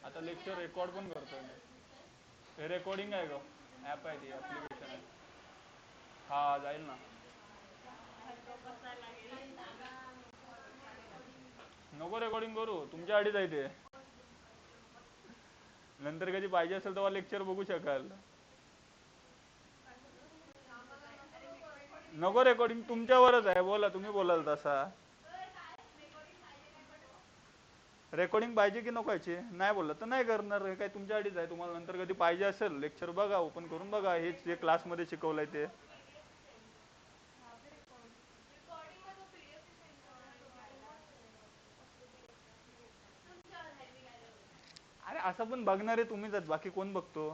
आता lecture record पण करतोय मी. हे रेकॉर्डिंग आहे ग, ॲप आहे ती, ॲप्लिकेशन आहे. हा जाईल ना. नको रेकॉर्डिंग करू, तुमच्या आधीच आहे ते. नंतर कधी पाहिजे असेल तेव्हा लेक्चर बघू शकाल. नको रेकॉर्डिंग, तुमच्यावरच आहे. बोला, तुम्ही बोलाल तसा. रेकॉर्डिंग पाहिजे की नकोयची, नाही बोललं तर नाही करणार. हे काय तुमच्या आधीच आहे. तुम्हाला नंतर कधी पाहिजे असेल लेक्चर बघा, ओपन करून बघा, हेच जे क्लासमध्ये शिकवलंय ते. अरे असं पण बघणारे तुम्हीच आहेत, बाकी कोण बघतो.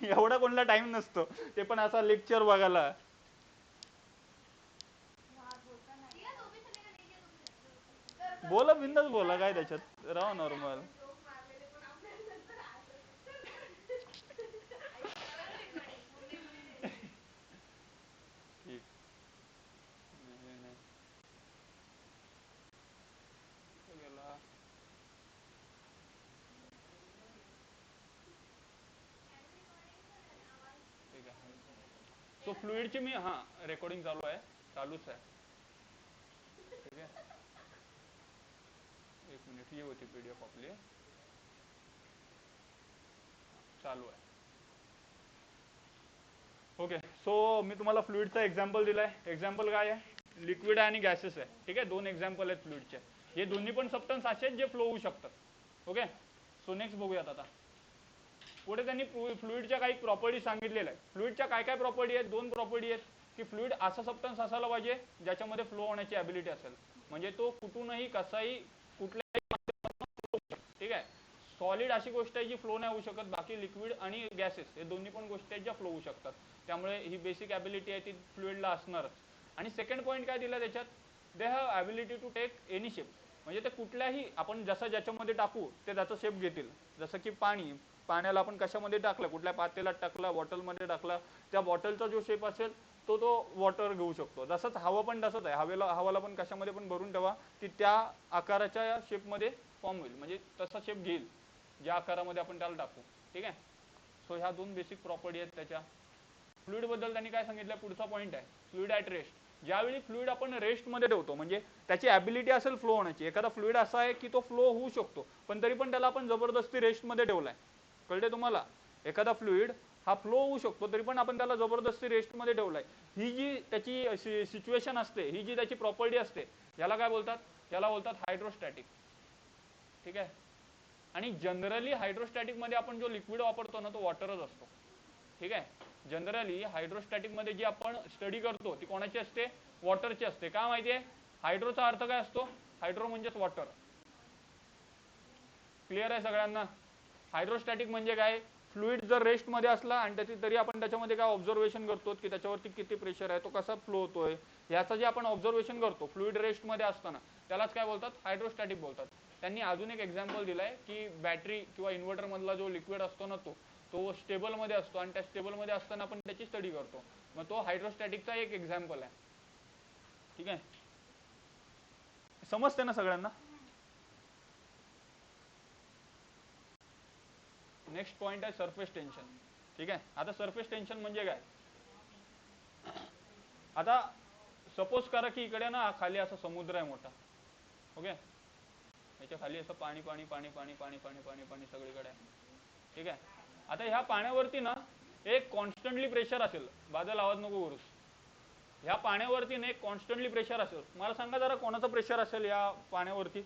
एवढा कोणला टाइम नसतो, ते पण असा लेक्चर बघायला. बोला, बिंदास बोला, काय त्याच्यात, राहा नॉर्मल. ठीक. नाही, नाही. कुठं गेला? ठीक आहे. सो फ्लुइडची मी, हां, रेकॉर्डिंग चालू आहे, चालूच आहे. ठीक आहे, एक मिनिट. ही होती PDF आपली, चालू आहे. ओके. सो मी तुम्हाला फ्लुइडचा एक्झाम्पल दिलाय. एक्झाम्पल काय आहे? लिक्विड आणि गॅसेस आहे. ठीक आहे, दोन एक्झाम्पल आहेत फ्लुइडचे. हे दोन्ही पण सबस्टन्स असे आहेत जे फ्लो होऊ शकतात. ओके. सो नेक्स्ट बघूयात आता. पुढे त्यांनी फ्लुइडच्या काही प्रॉपर्टी सांगितलेल्या आहेत. फ्लुइडच्या काय काय प्रॉपर्टी आहेत? दोन प्रॉपर्टी आहेत की फ्लुइड असा सबस्टन्स असायला पाहिजे ज्याच्यामध्ये फ्लो होण्याची ॲबिलिटी असेल, म्हणजे तो कुठूनही कसाही कुठल्याही. ठीक आहे. सॉलिड अशी गोष्ट आहे जी फ्लो नाही होऊ शकत. बाकी लिक्विड आणि गॅसेस हे दोन्ही पण गोष्टी आहेत ज्या फ्लो होऊ शकतात. त्यामुळे ही बेसिक ॲबिलिटी आहे ती फ्लुइडला असणारच. आणि सेकंड पॉईंट काय दिला त्याच्यात? They have ability to take any shape, म्हणजे ते कुठल्याही आपण जसं ज्याच्यामध्ये टाकू ते त्याचा शेप घेतील. जसं की पाण्याला आपण कशामध्ये टाकलं, कुठल्या पातेल्यात टाकला, बॉटलमध्ये टाकला, त्या बॉटलचा जो शेप असेल तो वॉटर घेऊ शकतो. जसंच हवा पण तसंच आहे. हवाला पण कशामध्ये पण भरून ठेवा की त्या आकाराच्या शेपमध्ये फॉर्म होईल, म्हणजे तसा शेप घेईल ज्या आकारामध्ये आपण त्याला टाकू. ठीक आहे. सो ह्या दोन बेसिक प्रॉपर्टी आहेत त्याच्या. फ्लुइड बद्दल त्यांनी काय सांगितलं? पुढचा पॉईंट आहे फ्लुइड ॲट रेस्ट. ज्यावेळी फ्लुइड आपण रेस्टमध्ये ठेवतो, म्हणजे त्याची ॲबिलिटी असेल फ्लो होण्याची. एखादा फ्लुइड असा आहे की तो फ्लो होऊ शकतो, पण तरी पण त्याला आपण जबरदस्ती रेस्टमध्ये ठेवलाय. कळते तुम्हाला? एखादा फ्लुइड हा फ्लो होऊ शकतो, तरी पण आपण त्याला जबरदस्ती रेस्टमध्ये ठेवलाय. ही जी त्याची सिच्युएशन असते, ही जी त्याची प्रॉपर्टी असते, याला काय बोलतात? याला बोलतात हायड्रोस्टॅटिक. ठीक आहे. आणि जनरली हायड्रोस्टॅटिकमध्ये आपण जो लिक्विड वापरतो ना, तो वॉटरच असतो. ठीक आहे. जनरली हायड्रोस्टॅटिकमध्ये जी आपण स्टडी करतो ती कोणाची असते? वॉटरची असते. का माहिती आहे? हायड्रोचा अर्थ काय असतो? हायड्रो म्हणजेच वॉटर. क्लिअर आहे सगळ्यांना? हायड्रोस्टॅटिक म्हणजे काय? फ्लुइड जर रेस्टमध्ये असला आणि तरी आपण त्याच्यामध्ये काय ऑब्झर्वेशन करतो की त्याच्यावरती किती प्रेशर आहे, तो कसा फ्लो होतोय, याचं जे आपण ऑब्झर्वेशन करतो फ्लुइड रेस्टमध्ये असताना, त्यालाच काय बोलतात? हायड्रोस्टॅटिक बोलतात. त्यांनी अजून एक एक्झाम्पल दिलाय की बॅटरी किंवा इन्व्हर्टर मधला जो लिक्विड असतो ना, तो स्टेबलमध्ये असतो आणि त्या स्टेबलमध्ये असताना आपण त्याची स्टडी करतो. मग तो हायड्रोस्टॅटिकचा एक एक्झाम्पल आहे. ठीक आहे. समजते ना सगळ्यांना? नेक्स्ट पॉइंट आहे सरफेस टेन्शन. ठीक आहे. आता सरफेस टेन्शन म्हणजे काय? आता सपोज करा की इकडे ना खाली असा समुद्र आहे मोठा. ओके. याच्या खाली असं पाणी पाणी पाणी पाणी पाणी पाणी पाणी पाणी सगळीकडे आहे. ठीक आहे. आता ह्या पाण्यावरती ना एक कॉन्स्टंटली प्रेशर असेल. बादल आवाज नको करूस. ह्या पाण्यावरती ना एक कॉन्स्टंटली प्रेशर असेल. मला सांगा जरा कोणाचं प्रेशर असेल या पाण्यावरती?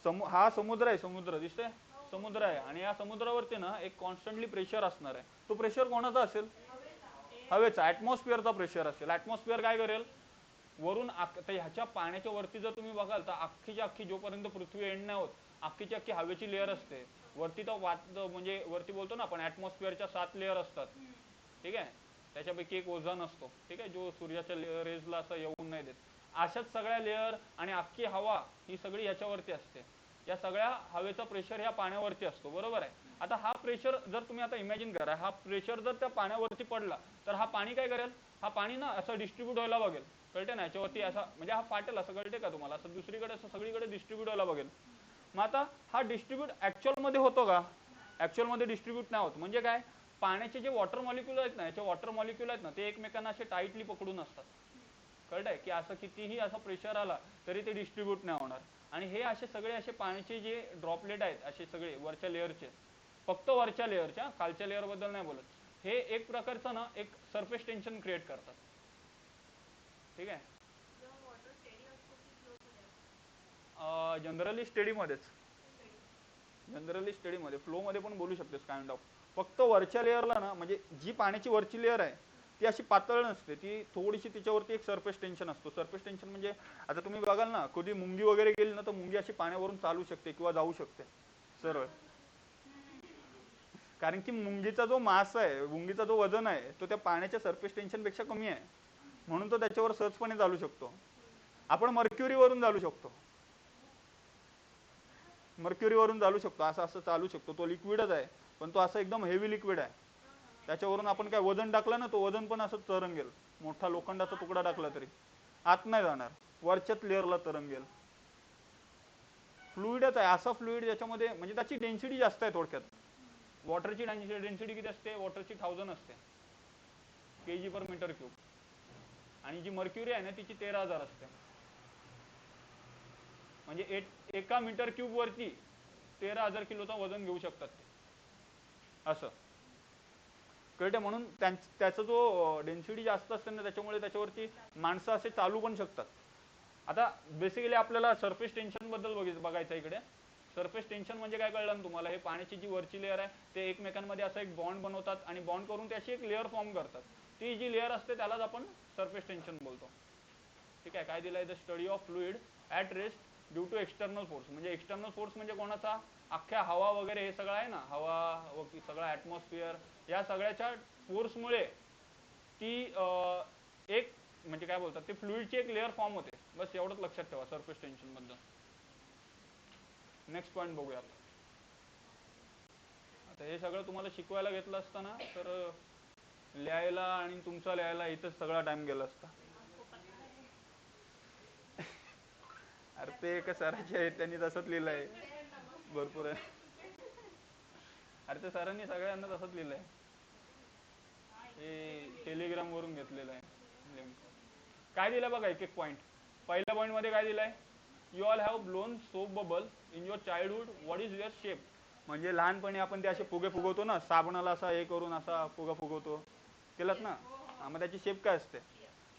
हा समुद्र आहे, समुद्र दिसतंय, समुद्र आहे. आणि या समुद्रावरती ना एक कॉन्स्टंटली प्रेशर असणार आहे. तो प्रेशर कोणाचा असेल? हवेचा, ॲटमॉस्फिअरचा प्रेशर असेल. ॲटमॉस्फिअर काय करेल? वरून ह्याच्या पाण्याच्या वरती जर तुम्ही बघाल तर अख्खीची अख्खी जोपर्यंत पृथ्वी एंड नाही होत, अख्खीची अख्खी हवेची लेअर असते वरती. तर म्हणजे वरती बोलतो ना आपण ॲटमॉस्फिअरच्या 7 लेअर असतात. ठीक आहे. त्याच्यापैकी एक ओझोन असतो. ठीक आहे, जो सूर्याच्या रेजला असं येऊन नाही देत. अशाच सगळ्या लेअर आणि अख्खी हवा ही सगळी ह्याच्यावरती असते. या सगळ्या हवेचा प्रेशर ह्या पाण्यावरती असतो, बरोबर आहे. आता हा प्रेशर जर तुम्ही आता इमॅजिन करा, हा प्रेशर जर त्या पाण्यावरती पडला तर हा पाणी काय करेल, हा पाणी ना असं डिस्ट्रीब्यूट व्हायला बघेल, कळते ना, याच्यावरती असा म्हणजे हा फाटेल असं, कळते का तुम्हाला, असं दुसरीकडे असं सगळीकडे डिस्ट्रीब्यूट व्हायला बघेल. मग आता हा डिस्ट्रीब्यूट ऍक्च्युअल मध्ये होतो का, ऍक्च्युअल मध्ये डिस्ट्रीब्यूट नाही होत. म्हणजे काय, पाण्याचे जे वॉटर मॉलिक्यूल आहेत ना, याचे वॉटर मॉलिक्यूल आहेत ना, ते एकमेकांना असे टाईटली पकडून असतात, कळतंय की असं कितीही असं प्रेशर आला तरी ते डिस्ट्रीब्यूट नाही होणार. आणि हे असे सगळे असे पाण्याचे जे ड्रॉपलेट आहेत असे सगळे वरच्या लेअरचे, फक्त वरच्या लेअरच्या, खालच्या लेअर बद्दल नाही बोलत, हे एक प्रकारचं ना एक सरफेस टेन्शन क्रिएट करतात. ठीक आहे, जनरली स्टेडीमध्येच, जनरली स्टडीमध्ये, फ्लोमध्ये पण बोलू शकतेस काइंड ऑफ. फक्त वरच्या लेअरला ना, म्हणजे जी पाण्याची वरची लेअर आहे ती अशी पातळ नसते, ती थोडीशी तिच्यावरती एक सरफेस टेन्शन असतो. सरफेस टेन्शन म्हणजे आता तुम्ही बघाल ना, कधी मुंगी वगैरे गेली ना तर मुंगी अशी पाण्यावरून चालू शकते किंवा जाऊ शकते सरळ, कारण की मुंगीचा जो मास आहे, मुंगीचा जो वजन आहे तो त्या पाण्याच्या सरफेस टेन्शन पेक्षा कमी आहे, म्हणून तो त्याच्यावर सहजपणे चालू शकतो. आपण मर्क्युरीवरून चालू शकतो, मर्क्युरीवरून चालू शकतो, असं असं चालू शकतो. तो लिक्विडच आहे पण तो असं एकदम हेवी लिक्विड आहे, त्याच्यावरून आपण काय वजन टाकलं ना, तो वजन पण असं तरंगेल. मोठा लोखंडाचा तुकडा टाकला तरी आत नाही जाणार, वरच्याच लेअरला तरंगेल. फ्लुइडच आहे, असा फ्लुइड ज्याच्यामध्ये म्हणजे त्याची डेन्सिटी जास्त आहे. थोडक्यात वॉटरची डेन्सिटी किती असते, वॉटरची 1000 असते kg/m3, आणि जी मर्क्युरी आहे ना तिची 13,000 असते. म्हणजे एका मीटर क्यूब वरती 13,000 किलोचा वजन घेऊ शकतात ते, असं कळते. म्हणून त्याचा जो डेन्सिटी जास्त असते ना, त्याच्यामुळे त्याच्यावरती माणसं असे चालू पण शकतात. आता बेसिकली आपल्याला सरफेस टेन्शन बद्दल बघायचं इकडे. सरफेस टेन्शन म्हणजे काय कळलं ना तुम्हाला, हे पाण्याची जी वरची लेअर आहे ते एकमेकांमध्ये असं एक बॉन्ड बनवतात आणि बॉन्ड करून त्याची एक लेअर फॉर्म करतात. ती जी लेअर असते त्यालाच आपण सरफेस टेन्शन बोलतो. ठीक आहे, काय दिलंय, the study of fluid at rest due to external force. म्हणजे एक्सटर्नल फोर्स म्हणजे कोणाचा, अख्ख्या हवा वगैरे हे सगळं आहे ना, हवा सगळं ॲटमॉस्फिअर, या सगळ्याच्या फोर्समुळे ती एक म्हणजे काय बोलतात ते फ्लुइडची एक लेअर फॉर्म होते. बस एवढंच लक्षात ठेवा सरफेस टेन्शन बद्दल. नेक्स्ट पॉईंट बघूया. आता हे सगळं तुम्हाला शिकवायला घेतलं असतं ना तर लिहायला आणि तुमचा लिहायला इथंच सगळा टाइम गेला असता. अरे ते एका सरांचे आहे, त्यांनी तसंच लिहिलंय, भरपूर आहे. अरे ते सरांनी सगळ्यांना तसंच लिहिलंय, हे टेलिग्राम वरून घेतलेलं आहे लिंक. काय दिलं बघा एक एक पॉईंट. पहिल्या पॉईंट मध्ये काय दिलंय, you all have blown soap bubble in your childhood, what is your shape. म्हणजे लहानपणी आपण ते असे फुगे फुगवतो ना, साबणाला असा हे करून असा फुगा फुगवतो, केलात ना, मग त्याची शेप काय असते,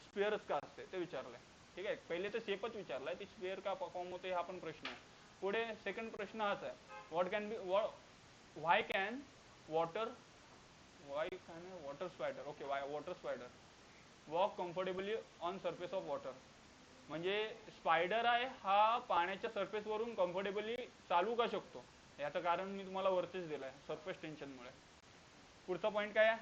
स्पेअरच का असते ते विचारलंय. ठीक आहे, पहिले तर शेपच विचारलाय, ती स्पेअर का फॉर्म होते हा पण प्रश्न आहे. पुढे सेकंड प्रश्न हाच आहे, what can be why can water spider, okay, water spider walk comfortably on surface of water. म्हणजे स्पायडर आहे हा पाण्याच्या सरफेस वरून कम्फर्टेबली चालू का शकतो, याचं कारण मी तुम्हाला वरतीच दिलंय, सरफेस टेन्शनमुळे. पुढचा पॉईंट काय आहे,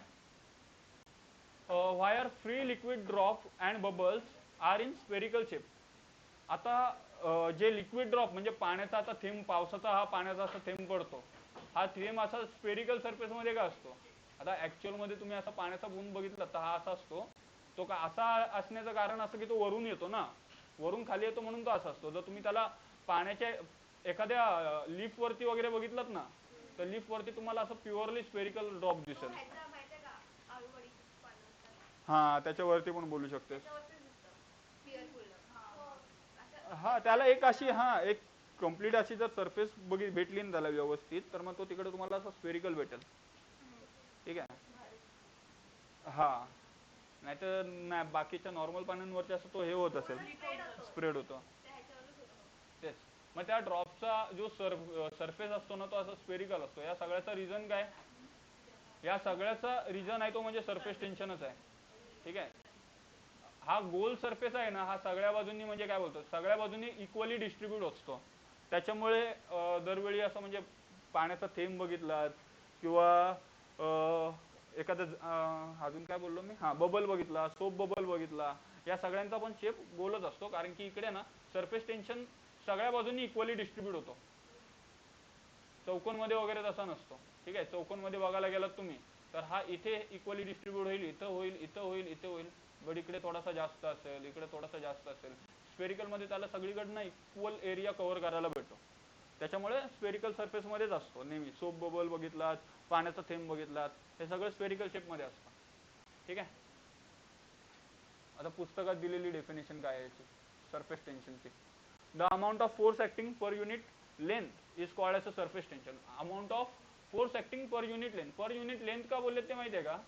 why are free liquid drop and bubbles are in spherical shape. आता जे लिक्विड ड्रॉप म्हणजे पाण्याचा आता थेंब, पावसाचा हा पाण्याचा असा थेंब पडतो, हा थेंब असा स्पेरिकल सरफेस मध्ये का असतो. आता ऍक्च्युअल मध्ये तुम्ही असा पाण्याचा बूंद बघितला तर हा असा असतो, तो का असा असण्याचं कारण असं की तो वरून येतो ना, वरून खाली येतो म्हणून तो असा असतो. जर तुम्ही त्याला पाण्याच्या एखाद्या लीफ वरती वगैरे बघितलात ना, तर लीफ वरती तुम्हाला असं प्युअरली स्पेरिकल ड्रॉप दिसेल. हा, त्याच्यावरती पण बोलू शकते. हा, त्याला एक अशी एक कम्प्लीट अशी जर सरफेस भेटली ना त्याला व्यवस्थित, तर मग तो तिकडे तुम्हाला असं स्पेरिकल भेटेल. ठीक आहे, हा, नाहीतर नाही बाकीच्या नॉर्मल पाण्यांवरती असं तो हे होत असेल, स्प्रेड होतो तेच. मग त्या ड्रॉपचा जो सरफेस असतो ना तो असा स्पेरिकल असतो. या सगळ्याचा रिझन काय, या सगळ्याचा रिझन आहे तो म्हणजे सरफेस टेन्शनच आहे. ठीक आहे, हा गोल सरफेस आहे ना, हा सगळ्या बाजूंनी म्हणजे काय बोलतो, सगळ्या बाजूंनी इक्वली डिस्ट्रीब्यूट असतो. त्याच्यामुळे दरवेळी असं म्हणजे पाण्याचा थेंब बघितलात किंवा एखादं अजून काय बोललो मी, बबल बघितला, सोप बबल बघितला, या सगळ्यांचा पण शेप गोलच असतो, कारण की इकडे ना सरफेस टेन्शन सगळ्या बाजूंनी इक्वली डिस्ट्रीब्यूट होतो. चौकोनमध्ये वगैरे तसा नसतो. ठीक आहे, चौकोनमध्ये बघायला गेलात तुम्ही तर हा इथे इक्वली डिस्ट्रीब्यूट होईल, इथं होईल, इथं होईल, इथे होईल, बट इकडे थोडासा जास्त असेल, इकडे थोडासा जास्त असेल. स्पेरिकलमध्ये त्याला सगळीकडनं इक्वल एरिया कव्हर करायला भेटतो. त्याच्यामुळे स्पेरिकल सरफेसमध्येच असतो नेहमी. सोप बबल बघितलात, पाण्याचा थेंब बघितलात, हे सगळं स्पेरिकल शेपमध्ये असतं. ठीक आहे. आता पुस्तकात दिलेली डेफिनेशन काय आहे याची सरफेस टेन्शनची. The amount of force acting per unit length is called as a surface tension. Amount of force acting per unit length. Per unit length का बोलले ते माहिती आहे का?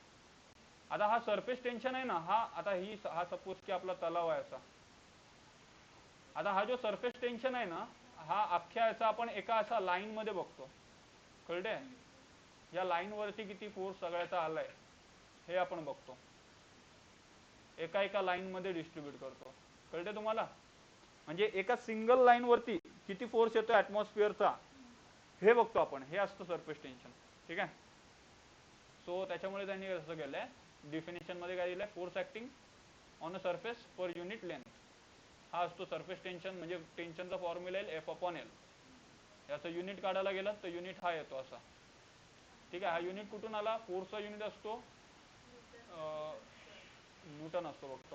आता हा सरफेस टेन्शन आहे ना, हा सपोज की आपला तलाव आहे असा. आता हा जो सरफेस टेन्शन आहे ना, हा अख्ख्या याचा आपण एका असा लाईन मध्ये बघतो. कळते? या लाईन वरती किती फोर्स सगळ्याचा आलाय हे आपण बघतो. एका एका लाईन मध्ये डिस्ट्रीब्यूट करतो. कळते तुम्हाला? म्हणजे एका सिंगल लाईन वरती किती फोर्स येतो ऍटमॉस्फिअरचा हे बघतो आपण. हे असतं सरफेस टेन्शन. ठीक आहे. सो त्याच्यामुळे त्यांनी असं केलंय, डिफिनेशन मध्ये काय दिलंय, force acting on a surface per unit length. हा असतो सरफेस टेन्शन. म्हणजे टेन्शनचा फॉर्म्युला येईल F/L. याचं युनिट काढायला गेलं तर युनिट हा येतो असा. ठीक आहे. हा युनिट कुठून आला? फोर्सचा युनिट असतो न्यूटन असतो फक्त.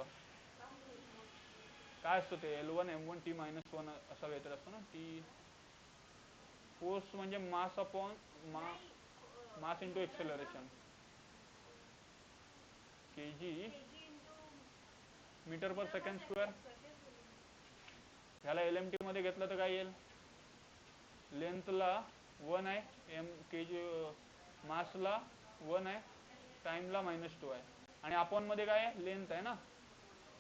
काय असतो ते L1 M1 T-1 असा काहीतरी असतो ना. टी फोर्स म्हणजे mass upon mass into acceleration. kg meter per second square. ह्याला LMT मध्ये घेतलं तर काय येईल? लेंथला 1 आहे, kg मासला 1 आहे, टाइमला -2 आहे. आणि अपॉन मध्ये काय आहे? लेंथ आहे ना.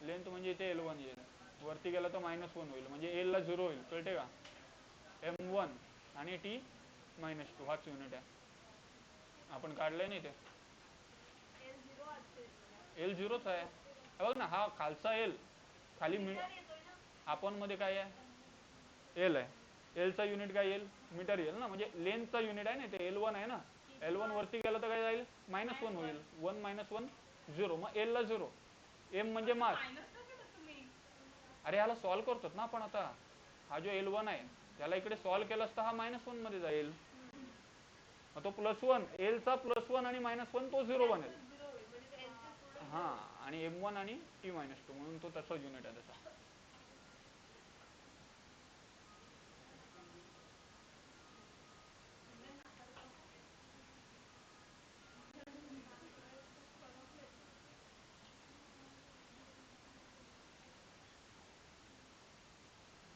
लेंथ म्हणजे इथे L1 येईल. वरती गेला तर -1 होईल, म्हणजे L ला 0 होईल. कळते का? M1 आणि T-2 हाच युनिट आहे. आपण काढलंय नाही ते. L 0च आहे. बघ ना, हा खालचा L खाली आपण मध्ये काय आहे? L आहे. L चा युनिट काय येईल? मीटर येईल ना. म्हणजे लेंथचा युनिट आहे ना ते. L1 आहे ना. L1 वरती गेला तर काय जाईल? -1 होईल. 1 - 1 0. मग L ला 0. M म्हणजे मास. अरे ह्याला सॉल्व्ह करतो ना आपण आता. हा जो L1 आहे त्याला इकडे सॉल्व्ह केला असता हा -1 मध्ये जाईल. मग तो +1, L चा +1 आणि -1 तो 0 बनेल. हा, आणि M1 आणि T-2 म्हणून तो त्याचा युनिट आहे त्याचा.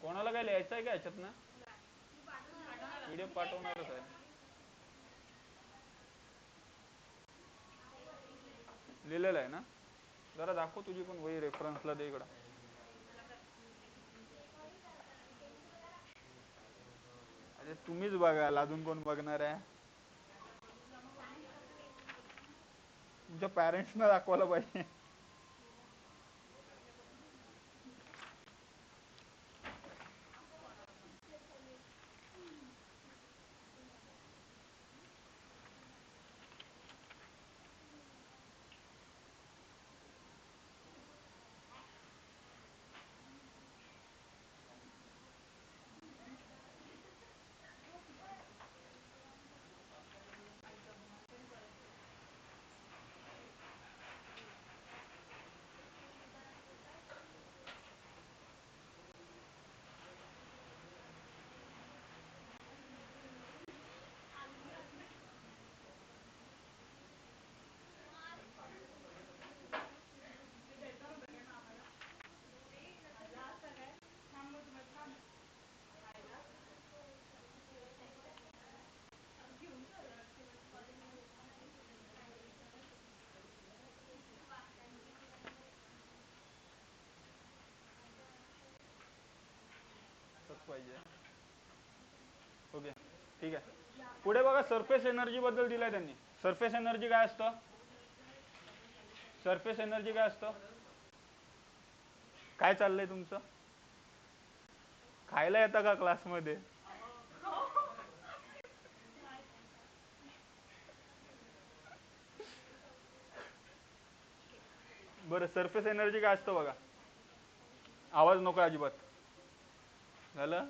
कोणाला काय लिहायचं आहे का याच्यात ना? PDF पाठवणारच आहे. लिहिलेलं आहे ना? जरा दाखव तुझी पण वही, रेफरन्सला दे इकडं. अरे तुम्हीच बघाल, अजून कोण बघणार आहे? तुमच्या पॅरेंट्सना दाखवायला पाहिजे. पाहिजे. ओके, ठीक आहे. पुढे बघा, सरफेस एनर्जी बद्दल दिलाय त्यांनी. सरफेस एनर्जी काय असतं? सरफेस एनर्जी काय असतं? काय चाललंय तुमचं? खायला येतं का क्लासमध्ये? बरं, सरफेस एनर्जी काय असतं बघा. आवाज नको अजिबात. झालं?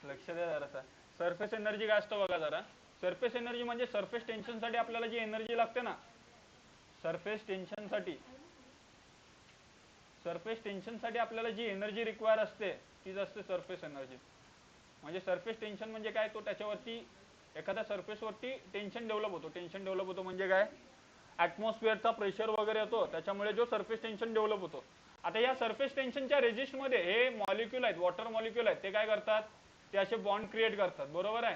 लक्ष द्या जरा. सरफेस एनर्जी काय असतं बघा जरा. सरफेस एनर्जी म्हणजे सरफेस टेन्शनसाठी आपल्याला जी एनर्जी लागते ना, सरफेस टेन्शनसाठी आपल्याला जी एनर्जी रिक्वायर असते तीच असते सरफेस एनर्जी. म्हणजे सरफेस टेन्शन म्हणजे काय, तो त्याच्यावरती एखाद्या सरफेसवरती टेन्शन डेव्हलप होतो म्हणजे काय, ॲटमॉस्फिअरचा प्रेशर वगैरे येतो, त्याच्यामुळे जो सरफेस टेन्शन डेव्हलप होतो. आता या सरफेस टेन्शनच्या रेजिस्टमध्ये हे मॉलिक्यूल आहेत, वॉटर मॉलिक्यूल आहेत, ते काय करतात, ते असे बॉन्ड क्रिएट करतात. बरोबर आहे.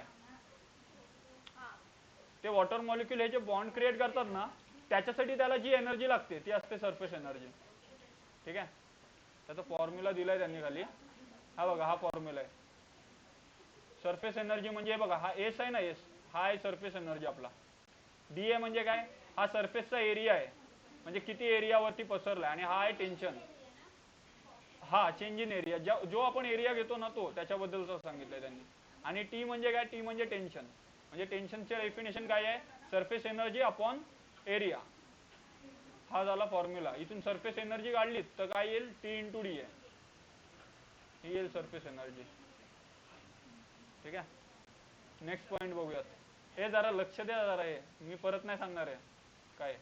ते वॉटर मॉलिक्यूल हे जे बॉन्ड क्रिएट करतात ना, त्याच्यासाठी त्याला जी एनर्जी लागते ती असते सरफेस एनर्जी. ठीक आहे. त्याचा फॉर्म्युला दिलाय त्यांनी खाली. हा बघा, हा फॉर्म्युला आहे. सरफेस एनर्जी म्हणजे बघा, हा एस आहे ना, एस हा आहे सरफेस एनर्जी आपला. डी ए म्हणजे काय, हा सरफेसचा एरिया आहे, म्हणजे किती एरियावरती पसरलाय. आणि हा आहे टेन्शन, हा चेंज इन एरिया, जो आपण एरिया घेतो ना तो, त्याच्याबद्दलच सांगितलंय त्यांनी. आणि टी म्हणजे काय, टी म्हणजे टेन्शन. म्हणजे टेन्शनचे डेफिनेशन काय आहे, सरफेस एनर्जी अपॉन एरिया. हा झाला फॉर्म्युला. इथून सरफेस एनर्जी काढली तर काय येईल, टी इंटू डी आहे, ही येईल सरफेस एनर्जी. ठीक आहे. नेक्स्ट पॉइंट बघूयात. हे जरा लक्ष द्या जरा, हे मी परत नाही सांगणार आहे काय.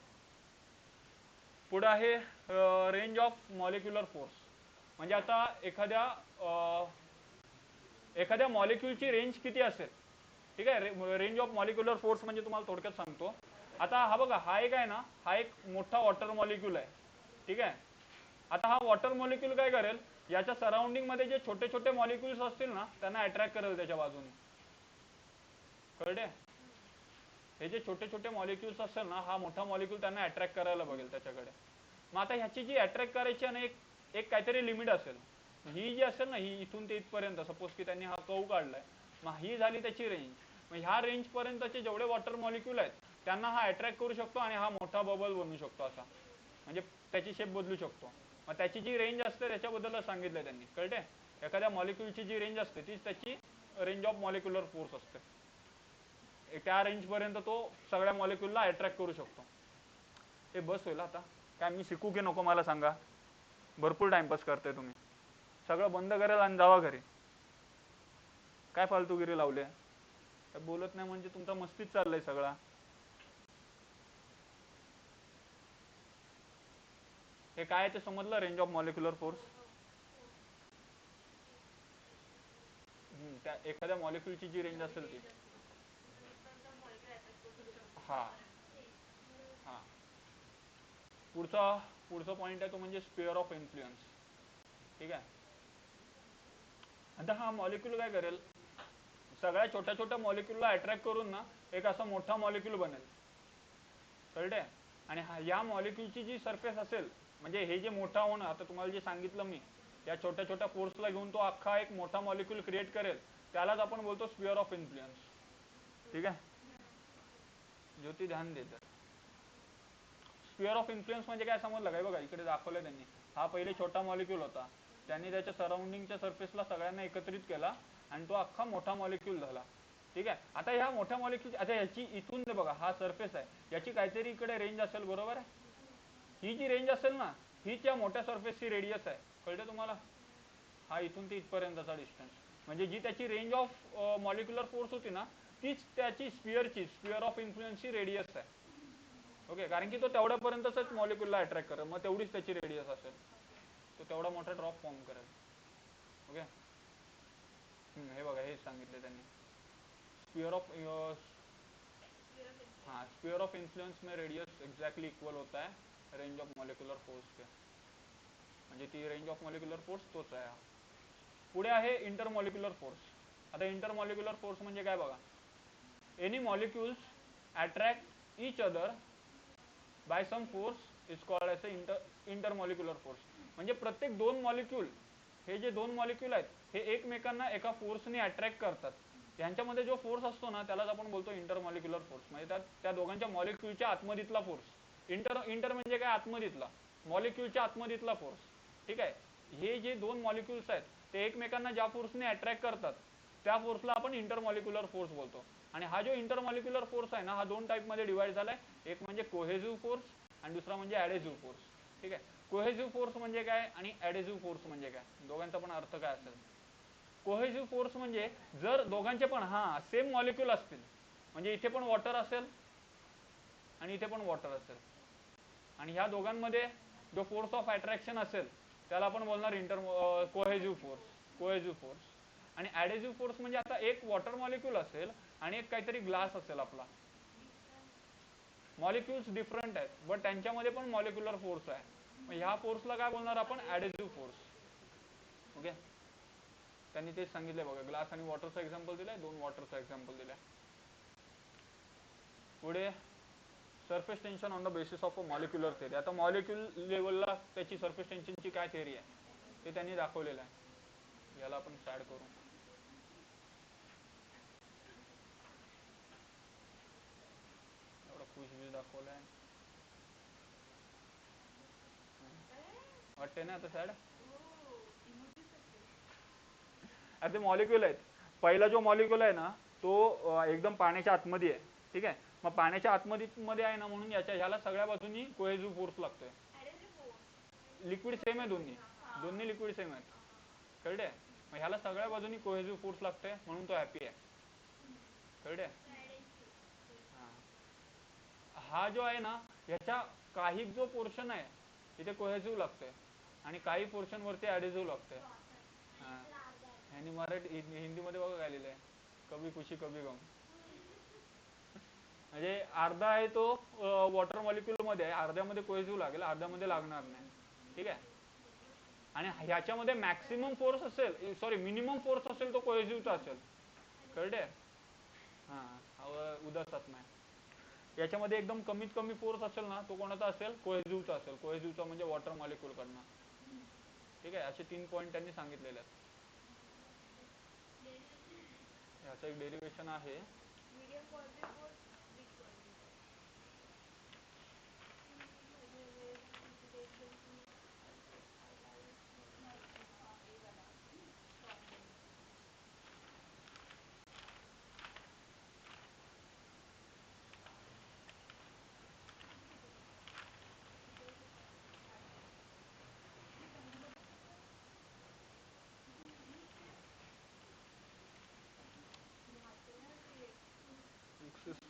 पुढे आहे रेंज ऑफ मॉलिक्युलर फोर्स. म्हणजे आता एखाद्या मॉलिक्यूलची रेंज किती असेल. ठीक आहे. रेंज ऑफ मॉलिक्युलर फोर्स म्हणजे तुम्हाला थोडक्यात सांगतो. आता हा बघा, हा एक आहे ना, हा एक मोठा वॉटर मॉलिक्यूल आहे. ठीक आहे. आता हा वॉटर मॉलिक्यूल काय करेल, याच्या सराउंडिंग मध्ये जे छोटे छोटे मॉलिक्यूल्स असतील ना, त्यांना अट्रॅक्ट करेल त्याच्या बाजूने. कळले. हे जे छोटे छोटे मॉलिक्यूल्स असेल ना, हा मोठा मॉलिक्यूल त्यांना अट्रॅक्ट करायला बघेल त्याच्याकडे. मग आता ह्याची जी अट्रॅक्ट करायची आणि एक काहीतरी लिमिट असेल. ही जी असेल ना, ही इथून ते इथपर्यंत, सपोज की त्यांनी हा कर्व काढलाय, मग ही झाली त्याची रेंज. मग ह्या रेंज पर्यंतचे जेवढे वॉटर मॉलिक्यूल आहेत त्यांना हा अट्रॅक्ट करू शकतो आणि हा मोठा बबल बनू शकतो असा, म्हणजे त्याची शेप बदलू शकतो. मग त्याची जी रेंज असते त्याच्याबद्दलच सांगितलंय त्यांनी. कळते. एखाद्या मॉलिक्यूलची जी रेंज असते तीच त्याची रेंज ऑफ मॉलिक्युलर फोर्स असते. त्या रेंज पर्यंत तो सगळ्या मॉलिक्यूलला अट्रॅक्ट करू शकतो. हे बस होईल आता. काय मी शिकू की नको मला सांगा. भरपूर टाइमपास करते तुम्ही. सगळं बंद करेल आणि जावा घरी. काय फालतूगिरी लावले. काय बोलत नाही म्हणजे तुमचा मस्तीच चाललंय सगळा. हे काय ते समजलं, रेंज ऑफ मॉलिक्युलर फोर्स. त्या एखाद्या मॉलिक्यूलची जी रेंज असेल ती. हा हा. पुढचा पॉइंट आहे तो म्हणजे स्पिअर ऑफ इन्फ्लुएन्स. ठीक आहे. आता हा मॉलिक्यूल काय करेल, सगळ्या छोट्या छोट्या मॉलिक्यूलला अट्रॅक्ट करून ना एक असा मोठा मॉलिक्यूल बनेल. कळते. आणि या मॉलिक्यूलची जी सरफेस असेल, म्हणजे हे जे मोठा होणं, आता तुम्हाला जे सांगितलं मी, या छोट्या छोट्या फोर्सला घेऊन तो अख्खा एक मोठा मॉलिक्यूल क्रिएट करेल, त्यालाच आपण बोलतो स्पिअर ऑफ इन्फ्लुएन्स. ठीक आहे. ज्योती ध्यान देत. स्पिअर ऑफ इन्फ्लुएन्स म्हणजे काय समजलं काय, बघा इकडे दाखवलंय त्यांनी. हा पहिले छोटा मॉलिक्यूल होता, त्यांनी त्याच्या सराउंडिंगच्या सरफेसला सगळ्यांना एकत्रित केला आणि तो अख्खा मोठा मॉलिक्यूल झाला. ठीक आहे. आता ह्या मोठ्या मॉलिक्यूल, आता याची इथून बघा, हा सरफेस आहे, याची काहीतरी इकडे रेंज असेल. बरोबर आहे. ही जी रेंज असेल ना, हीच या मोठ्या सरफेसची रेडियस आहे. कळते तुम्हाला. हा इथून ते इथपर्यंतचा डिस्टन्स, म्हणजे जी त्याची रेंज ऑफ मॉलिक्युलर फोर्स होती ना, तीच त्याची स्पिअर ऑफ इन्फ्लुएन्सची रेडियस आहे. ओके. कारण की तो तेवढ्यापर्यंतच मॉलिक्यूलला अट्रॅक्ट करेल, मग तेवढीच त्याची रेडियस असेल, तो तेवढा मोठा ड्रॉप फॉर्म करेल. ओके. हे बघा, हे सांगितले त्यांनी. स्पियर ऑफ इन्फ्लुएंस में रेडियस एक्झॅक्टली इक्वल होता है रेंज ऑफ मॉलिक्युलर फोर्स के. म्हणजे ती रेंज ऑफ मॉलिक्युलर फोर्स तोच आहे. पुढे आहे इंटरमॉलिक्युलर फोर्स. आता इंटरमॉलिक्युलर फोर्स म्हणजे काय बघा, any molecules attract each other by some force is called as intermolecular force. म्हणजे प्रत्येक दोन मॉलिक्यूल, हे जे दोन मॉलिक्यूल आहेत हे एकमेकांना एका फोर्सने अट्रॅक्ट करतात. यांच्यामध्ये जो फोर्स असतो ना त्यालाच आपण बोलतो इंटरमॉलिक्युलर फोर्स. म्हणजे त्या दोघांच्या मॉलिक्यूलच्या आतमधीतला फोर्स. इंटर म्हणजे काय, आतमधीतला, मॉलिक्यूलच्या आतमधीतला फोर्स. ठीक आहे. हे जे दोन मॉलिक्यूल्स आहेत ते एकमेकांना ज्या फोर्सने अट्रॅक्ट करतात त्या फोर्सला आपण इंटरमॉलिक्युलर फोर्स बोलतो. आणि हा जो इंटरमॉलिक्युलर फोर्स आहे ना, हा दोन टाइप मध्ये डिवाइड झालाय. एक म्हणजे कोहेसिव्ह फोर्स आणि दुसरा म्हणजे ॲडेसिव्ह फोर्स. ठीक आहे. कोहेसिव्ह फोर्स म्हणजे काय आणि ॲडेसिव्ह फोर्स म्हणजे काय, दोघांचा पण अर्थ काय असेल. कोहेसिव्ह फोर्स म्हणजे जर दोघांचे पण सेम मॉलिक्यूल असतील, म्हणजे इथे पण वॉटर असेल आणि इथे पण वॉटर असेल, आणि ह्या दोघांमध्ये जो फोर्स ऑफ अट्रॅक्शन असेल त्याला आपण बोलणार कोहेसिव्ह फोर्स. आणि ऍडेसिव्ह फोर्स म्हणजे आता एक वॉटर मॉलिक्यूल असेल आणि एक काहीतरी ग्लास असेल, आपला मॉलिक्युल्स डिफरंट आहेत बट त्यांच्यामध्ये पण मॉलिक्युलर फोर्स आहे. मग ह्या फोर्सला काय बोलणार आपण? ऍडेसिव्ह फोर्स. ओके, त्यांनी तेच सांगितलंय बघा, ग्लास आणि वॉटरचं एक्झाम्पल दिलंय, 2 वॉटरचं एक्झाम्पल दिलंय. पुढे surface tension on the basis of a molecular theory. आता मॉलिक्यूल लेवलला त्याची सरफेस टेन्शनची काय थेरी आहे ते त्यांनी दाखवलेलं आहे. याला आपण ऍड करू. एवढा खुश दाखवलाय, वाटते ना आता सॅड. अरे मॉलिक्यूल आहेत. पहिला जो मॉलिक्यूल आहे ना तो एकदम पाण्याच्या आतमध्ये आहे, ठीक आहे. मग पाण्याच्या आतमध्ये आहे ना, म्हणून ह्याला सगळ्या बाजूनी कोहेसिव्ह फोर्स लागतोय. लिक्विड सेम आहे, दोन्ही लिक्विड सेम आहेत, कळले. मग ह्याला सगळ्या बाजूनी कोहेसिव्ह फोर्स लागतोय म्हणून तो हॅपी आहे, कळले. हा जो आहे ना ह्याच्या काही जो पोर्शन आहे तिथे कोहेसिव्ह लागतोय आणि काही पोर्शन वरती ऍडेसिव्ह लागतोय. आणि मराठी हिंदीमध्ये बघा काय लिहिलंय, कभी खुशी कभी गम. म्हणजे अर्धा आहे तो वॉटर मॉलिक्यूल मध्ये आहे, अर्ध्यामध्ये कोहेसिव्ह लागेल, अर्ध्यामध्ये लागणार नाही, ठीक आहे. आणि ह्याच्यामध्ये मॅक्सिमम फोर्स असेल, सॉरी मिनिमम फोर्स असेल तो कोहेसिव्हचा असेल, कळले. उदासात नाही. याच्यामध्ये एकदम कमीत कमी फोर्स असेल ना तो कोणाचा असेल? कोहेसिव्हचा असेल. कोहेसिव्हचा म्हणजे वॉटर मॉलिक्यूल कडनं, ठीक आहे. असे 3 पॉईंट त्यांनी सांगितलेले आहेत. याचं एक डेरिवेशन आहे.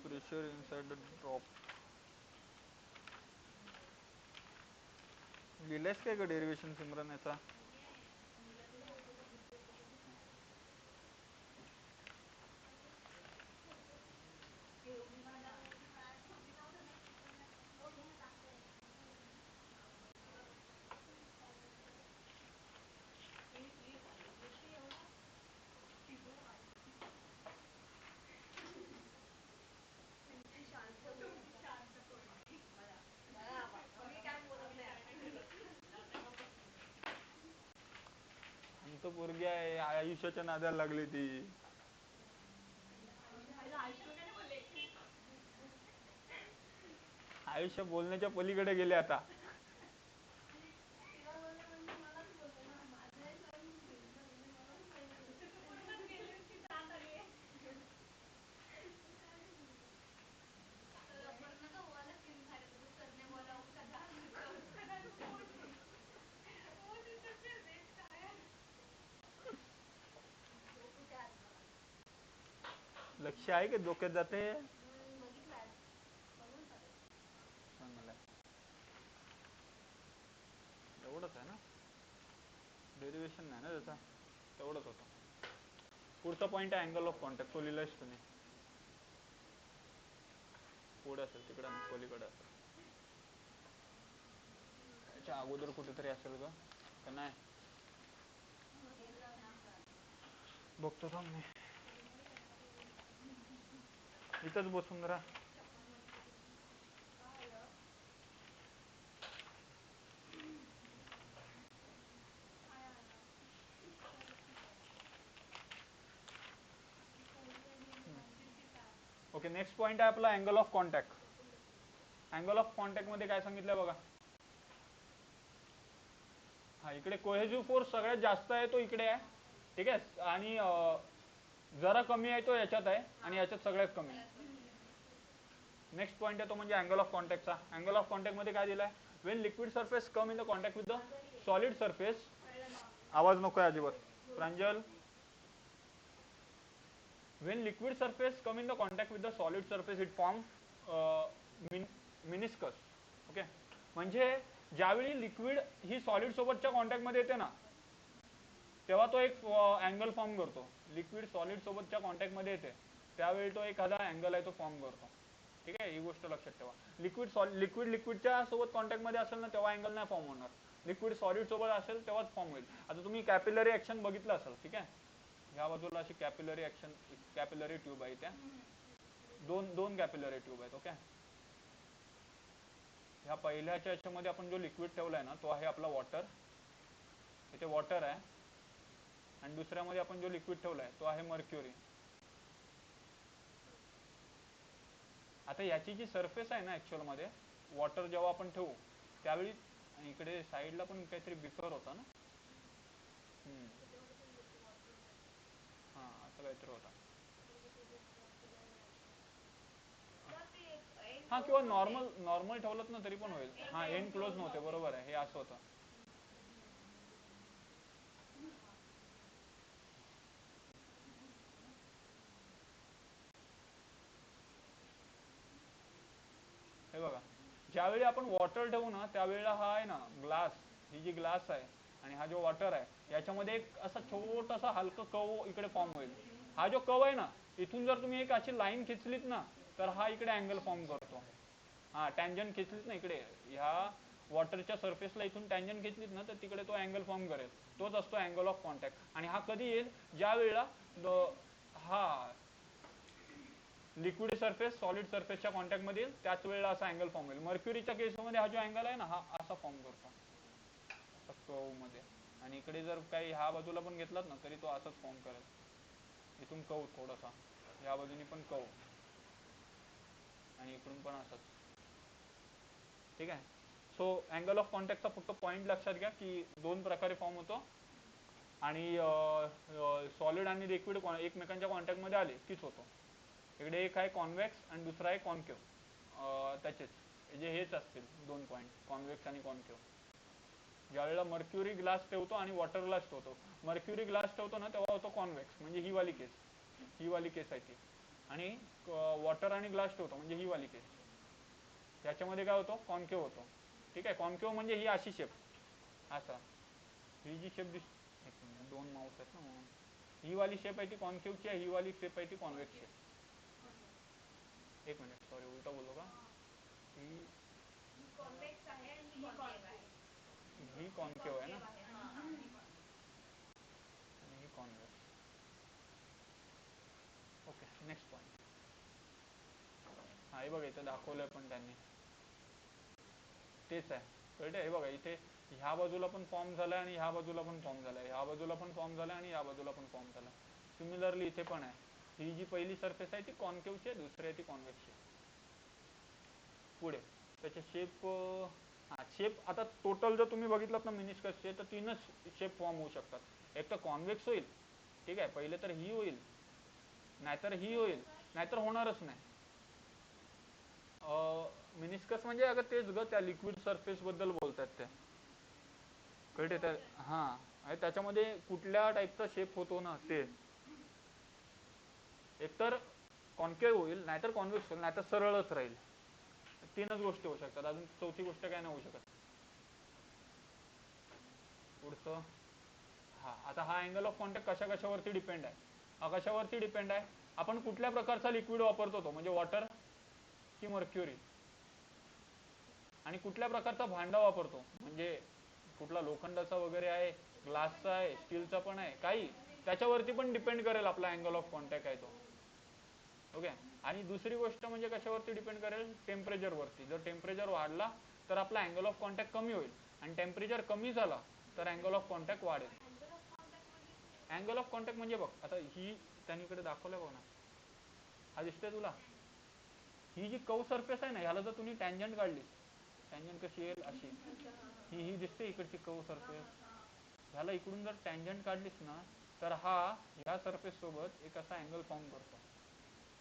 Pressure inside the drop. लिहिलंयस काय का डेरिवेशन सिमरन याचा? तो पोरगी आहे, आयुष्याच्या नादाला लागली ती. आयुष्य बोलण्याच्या पलीकडे गेले आता. लक्ष आहे की डोक्यात जाते. एवढंच आहे ना, डेरिवेशन नाही ना त्याचा, तेवढंच होतं. पुढचा पॉईंट आहे अँगल ऑफ कॉन्टॅक्ट. तो लिहिलायच तुम्ही, पुढे असेल तिकडे नाही, पलीकडे असेल. त्याच्या अगोदर कुठेतरी असेल का नाही बघतो थांब मी. इथंच बसून राहा. ओके, नेक्स्ट पॉइंट आहे आपला angle of contact. Angle of contact मध्ये काय सांगितलंय बघा. इकडे कोहेसिव्ह फोर्स सगळ्यात जास्त आहे तो इकडे आहे, ठीक आहे. आणि जरा कमी आहे तो याच्यात आहे, आणि याच्यात सगळ्यात कमी आहे. नेक्स्ट पॉइंट आहे तो म्हणजे अँगल ऑफ कॉन्टॅक्टचा. अँगल ऑफ कॉन्टॅक्ट मध्ये काय दिलाय? When liquid surface come in the contact with the solid surface. आवाज नको आहे अजिबात Pranjal. when liquid surface come in the contact with the solid surface it forms meniscus. Okay, म्हणजे ज्यावेळी लिक्विड ही सॉलिड सोबतच्या कॉन्टॅक्ट मध्ये येते ना तेव्हा तो एक अँगल फॉर्म करतो. लिक्विड सॉलिड सोबतच्या कॉन्टॅक्ट मध्ये येते त्यावेळी तो एखादा अँगल आहे तो फॉर्म करतो. ठीक आहे, ही गोष्ट लक्षात ठेवा. लिक्विडच्या सोबत कॉन्टॅक्ट मध्ये असेल ना तेव्हा अँगल नाही फॉर्म होणार. लिक्विड सॉलिड सोबत असेल तेव्हाच फॉर्म होईल. आता तुम्ही कॅपिलरी ऍक्शन बघितलं असेल. ठीक आहे, ह्या बाजूला अशी कॅपिलरी ट्यूब आहे, त्या दोन कॅपिलरी ट्यूब आहेत. ओके, ह्या पहिल्याच्या याच्यामध्ये आपण जो लिक्विड ठेवलाय ना तो आहे आपला वॉटर. इथे वॉटर आहे. आणि दुसऱ्यामध्ये आपण जो लिक्विड ठेवलाय तो आहे मर्क्युरी. आता याची जी सरफेस आहे ना ऍक्च्युअल मध्ये वॉटर जेव्हा आपण ठेवू त्यावेळी इकडे साईडला पण काहीतरी बिकर होता ना. हा, असं काहीतरी होता. हा, किंवा नॉर्मल ठेवलं ना तरी पण होईल. हा, एंड क्लोज नव्हते, बरोबर आहे, हे असं होतं. हे बघा, ज्यावेळी आपण वॉटर ठेवू ना त्यावेळेला हा आहे ना ग्लास, ही जी ग्लास आहे आणि हा जो वॉटर आहे याच्यामध्ये एक असा छोटासा हलका कव इकडे फॉर्म होईल. हा जो कव आहे ना इथून जर तुम्ही एक अशी लाईन खेचलीत ना तर हा इकडे अँगल फॉर्म करतो. हा, टँजंट खेचलीत ना इकडे ह्या वॉटरच्या सरफेसला इथून टँजंट खेचलीत ना तर तिकडे तो अँगल फॉर्म करेल. तोच असतो अँगल ऑफ कॉन्टॅक्ट. आणि हा कधी येईल, ज्या वेळेला हा लिक्विड सरफेस सॉलिड सरफेसच्या कॉन्टॅक्ट मध्ये येईल त्याच वेळेला असा अँगल फॉर्म होईल. मर्क्युरीच्या केसमध्ये हा जो अँगल आहे ना हा असा फॉर्म करतो कर्व मध्ये. आणि इकडे जर काही ह्या बाजूला पण घेतलात ना तरी तो असाच फॉर्म करेल. इथून कव थोडासा, या बाजूनी पण कव आणि इकडून पण असंच. ठीक आहे, सो अँगल ऑफ कॉन्टॅक्टचा फक्त पॉईंट लक्षात घ्या की दोन प्रकारे फॉर्म होतो. आणि सॉलिड आणि लिक्विड एकमेकांच्या कॉन्टॅक्ट मध्ये आले तीच होतो. इकडे एक आहे कॉन्व्हेक्स आणि दुसरा आहे कॉन्केव्ह. त्याचेच जे हेच असतील दोन पॉईंट, कॉन्व्हेक्स आणि कॉन्केव्ह. ज्यावेळेला मर्क्युरी ग्लास ठेवतो आणि वॉटर ग्लास ठेवतो, मर्क्युरी ग्लास ठेवतो ना तेव्हा होतो कॉन्व्हेक्स, म्हणजे ही वाली केस आहे ती. आणि वॉटर आणि ग्लास ठेवतो म्हणजे ही वाली केस. याच्यामध्ये काय होतो, कॉन्केव्ह होतो. ठीक आहे, कॉन्केव्ह म्हणजे ही अशी शेप, असा ही जी शेप दोन माउस आहेत ना म्हणून ही वाली शेप आहे ती कॉन्केव्हची आहे, ही वाली शेप आहे ती कॉन्व्हेक्स शेप. एक मिनिट, सॉरी उलटा बोललो का. ही कॉन्व्हेक्स आहे आणि ही कॉन्केव्ह आहे. ही कॉन्केव्ह आहे ना आणि ही कॉन्व्हेक्स. Okay, next point. हा, हे बघा इथं दाखवलंय पण त्यांनी तेच आहे. कळतंय, हे बघा इथे ह्या बाजूला पण फॉर्म झालाय आणि ह्या बाजूला पण फॉर्म झालाय, ह्या बाजूला पण फॉर्म झालाय आणि ह्या बाजूला पण फॉर्म झालाय. सिमिलरली इथे पण आहे. ही जी पहिली सरफेस आहे ती कॉन्केव्हची आहे, दुसरी आहे ती कॉन्व्हेक्सची. पुढे त्याचे शेप, हा शेप आता टोटल जर तुम्ही बघितलात ना मिनिस्कसचे तर तीनच शेप फॉर्म होऊ शकतात. एक तर कॉन्व्हेक्स होईल, ठीक आहे, पहिले तर ही होईल, नाहीतर ही होईल, नाहीतर होणारच नाही. मिनिस्कस म्हणजे अगं तेच ग, त्या लिक्विड सरफेस बद्दल बोलतात त्या. कळते त्या. हा, त्याच्यामध्ये कुठल्या टाईपचा शेप होतो ना ते एकतर कॉन्केव्ह होईल, नाहीतर कॉन्व्हेक्स होईल, नाहीतर सरळच राहील. तीनच गोष्टी होऊ शकतात, अजून चौथी गोष्ट काय नाही होऊ शकत. पुढचं, हा, आता हा अँगल ऑफ कॉन्टॅक्ट कशावरती डिपेंड आहे. हा कशावरती डिपेंड आहे, आपण कुठल्या प्रकारचा लिक्विड वापरतो तो, म्हणजे वॉटर की मर्क्युरी, आणि कुठल्या प्रकारचा भांडा वापरतो, म्हणजे कुठला लोखंडाचा वगैरे आहे, ग्लासचा आहे, स्टीलचा पण आहे, काही त्याच्यावरती पण डिपेंड करेल आपला अँगल ऑफ कॉन्टॅक्ट आहे तो. ओके, आणि दुसरी गोष्ट म्हणजे कशावरती डिपेंड करेल, टेम्परेचरवरती. जर टेम्परेचर वाढला तर आपला अँगल ऑफ कॉन्टॅक्ट कमी होईल आणि टेम्परेचर कमी झाला तर अँगल ऑफ कॉन्टॅक्ट वाढेल. अँगल ऑफ कॉन्टॅक्ट म्हणजे बघ, आता ही त्यांनी इकडे दाखवलंय बघ ना, हा दिसतोय तुला. ही जी कर्व सरफेस आहे ना ह्याला जर तुम्ही टँजंट काढली, टँजंट कशी येईल अशी, ही दिसते इकडची कर्व सरफेस, ह्याला इकडून जर टँजंट काढलीस ना तर हा ह्या सरफेस सोबत एक असा अँगल फॉर्म करतो.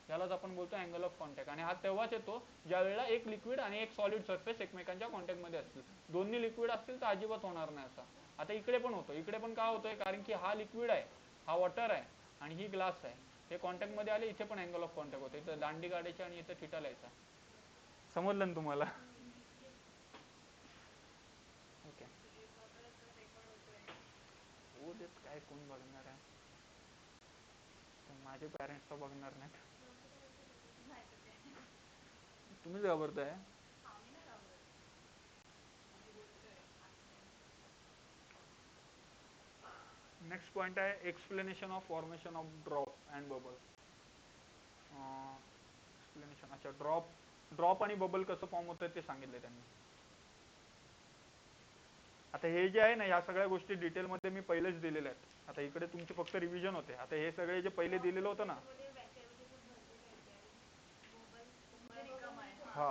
यालाच आपण बोलतो अँगल ऑफ कॉन्टॅक्ट. आणि हा तेव्हाच येतो ज्या वेळेला एक लिक्विड आणि एक सॉलिड सरफेस एकमेकांच्या कॉन्टॅक्ट मध्ये असतील. दोन्ही लिक्विड असतील तर अजिबात होणार नाही असा. आता इकडे पण होतो, इकडे पण का होतोय, कारण की हा लिक्विड आहे, हा वॉटर आहे आणि ही ग्लास आहे. हे कॉन्टॅक्ट मध्ये आले, इथे पण अँगल ऑफ कॉन्टॅक्ट होते, इथं दांडी काढायची आणि इथं थिटा लिहायचा. समजलं ना तुम्हाला? ओके. हो देत, काय कोण बघणार आहे, माझे पॅरेंट्स तर बघणार नाहीत. तुम्हीच घाबरताय. नेक्स्ट पॉइंट आहे explanation of formation of drop and bubble. Explanation. अच्छा, ड्रॉप आणि बबल कसं फॉर्म होतं ते सांगितलं त्यांनी. आता हे जे आहे ना, ह्या सगळ्या गोष्टी डिटेलमध्ये मी पहिलेच दिलेल्या आहेत. आता इकडे तुमचे फक्त रिव्हिजन होते. आता हे सगळे जे पहिले दिलेलं होतं ना, हा,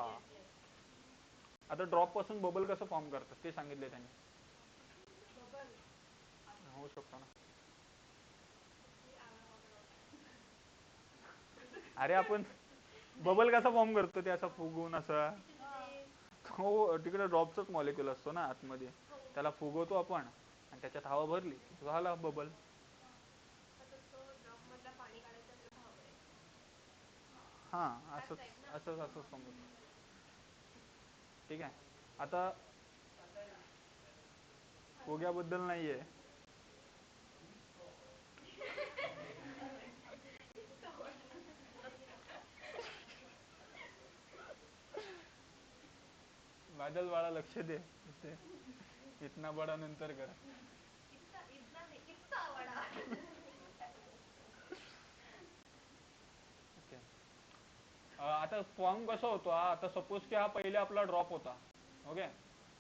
आता ड्रॉप पासून बबल कसं फॉर्म करतात ते सांगितले त्यांनी. होऊ शकतो ना. अरे आपण बबल कसा फॉर्म करतो, ते असं फुगून असं. हो, तिकडे ड्रॉपचाच मॉलिक्युल असतो ना आतमध्ये, त्याला फुगवतो आपण आणि त्याच्यात हवा भरली झाला बबल. हा, असंच असंच असंच समज. ठीक आहे. आता फुग्याबद्दल नाहीये, बादल बाळा लक्ष दे, इतना बडा नंतर कर. ओके. आता फॉर्म कसा होतो हा, आता सपोज की हा पहिले आपला ड्रॉप होता. ओके.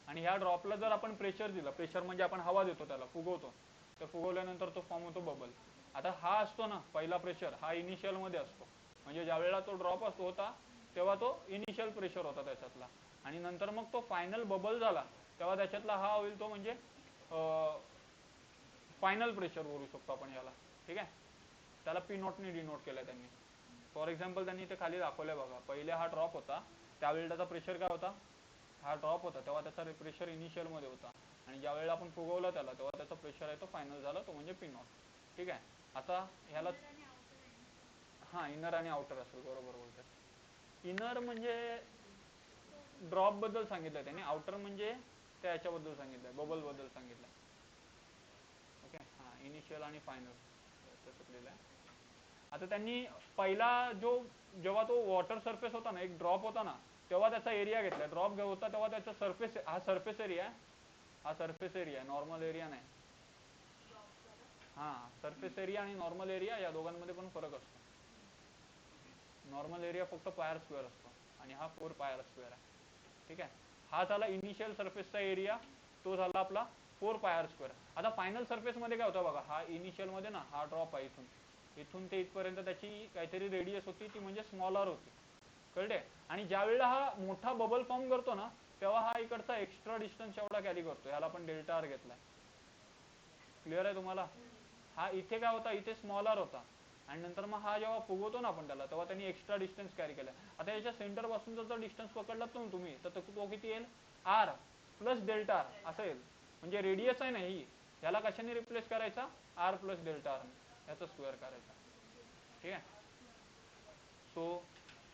आणि ह्या ड्रॉपला जर आपण प्रेशर दिलं, प्रेशर म्हणजे आपण हवा देतो त्याला, फुगवतो, तर फुगवल्यानंतर तो फॉर्म होतो बबल. आता हा असतो ना पहिला प्रेशर, हा इनिशियल मध्ये असतो, म्हणजे ज्या वेळेला तो ड्रॉप होता तेव्हा तो इनिशियल प्रेशर होता त्याच्यातला, आणि नंतर मग तो फायनल बबल झाला तेव्हा त्याच्यातला हा होईल तो म्हणजे फायनल प्रेशर बोलू शकतो आपण याला. ठीक आहे. त्याला पी नॉटने डिनोट केलं त्यांनी. फॉर एक्झाम्पल त्यांनी इथे खाली दाखवलंय बघा, पहिले हा ड्रॉप होता, त्यावेळी त्याचा प्रेशर काय होता, हा ड्रॉप होता तेव्हा त्याचा प्रेशर इनिशियल मध्ये होता, आणि ज्या वेळेला आपण फुगवलं त्याला तेव्हा त्याचा प्रेशर आहे तो फायनल झाला, तो म्हणजे पी नॉट. ठीक आहे. आता ह्याला हा, इनर आणि आउटर असेल, बरोबर बोलतात. इनर म्हणजे ड्रॉप बद्दल सांगितलं त्यांनी, आउटर म्हणजे त्या याच्याबद्दल सांगितलंय, बबल बद्दल सांगितलंय. ओके. हा, इनिशियल आणि फायनल तसं लिहिलंय. आता त्यांनी पहिला जेव्हा तो वॉटर सरफेस होता ना, एक ड्रॉप होता ना, तेव्हा त्याचा एरिया घेतला. ड्रॉप होता तेव्हा त्याचा सरफेस, हा सरफेस एरिया आहे, हा सरफेस एरिया आहे, नॉर्मल एरिया नाही. हा, सरफेस एरिया आणि नॉर्मल एरिया या दोघांमध्ये पण फरक असतो. नॉर्मल एरिया फक्त पायर स्क्वेअर असतो आणि हा 4 पायर स्क्वेअर आहे. ठीक आहे. हा झाला इनिशियल सरफेसचा एरिया, तो झाला आपला 4 पायर स्क्वेअर. आता फायनल सरफेस मध्ये काय होतं बघा, हा इनिशियल मध्ये ना हा ड्रॉप आहे, इथून ते इथपर्यंत त्याची काहीतरी रेडियस होती, ती म्हणजे स्मॉलर होती. कळते. आणि ज्या वेळेला हा मोठा बबल फॉर्म करतो ना, तेव्हा हा इकडचा एक्स्ट्रा डिस्टन्स एवढा कॅरी करतो, ह्याला आपण डेल्टा आर घेतलाय. क्लिअर आहे तुम्हाला? हा इथे काय होता, इथे स्मॉलर होता, आणि नंतर मग हा जेव्हा फुगवतो ना आपण त्याला, तेव्हा त्यांनी एक्स्ट्रा डिस्टन्स कॅरी केला. आता याच्या सेंटर पासून जर डिस्टन्स पकडलात ना तुम्ही, तर तो किती येईल, आर प्लस डेल्टा आर असं येईल. म्हणजे रेडियस आहे ना ही, ह्याला कशाने रिप्लेस करायचा, आर प्लस डेल्टा आर, याचा स्क्वेअर करायचा. ठीक आहे. सो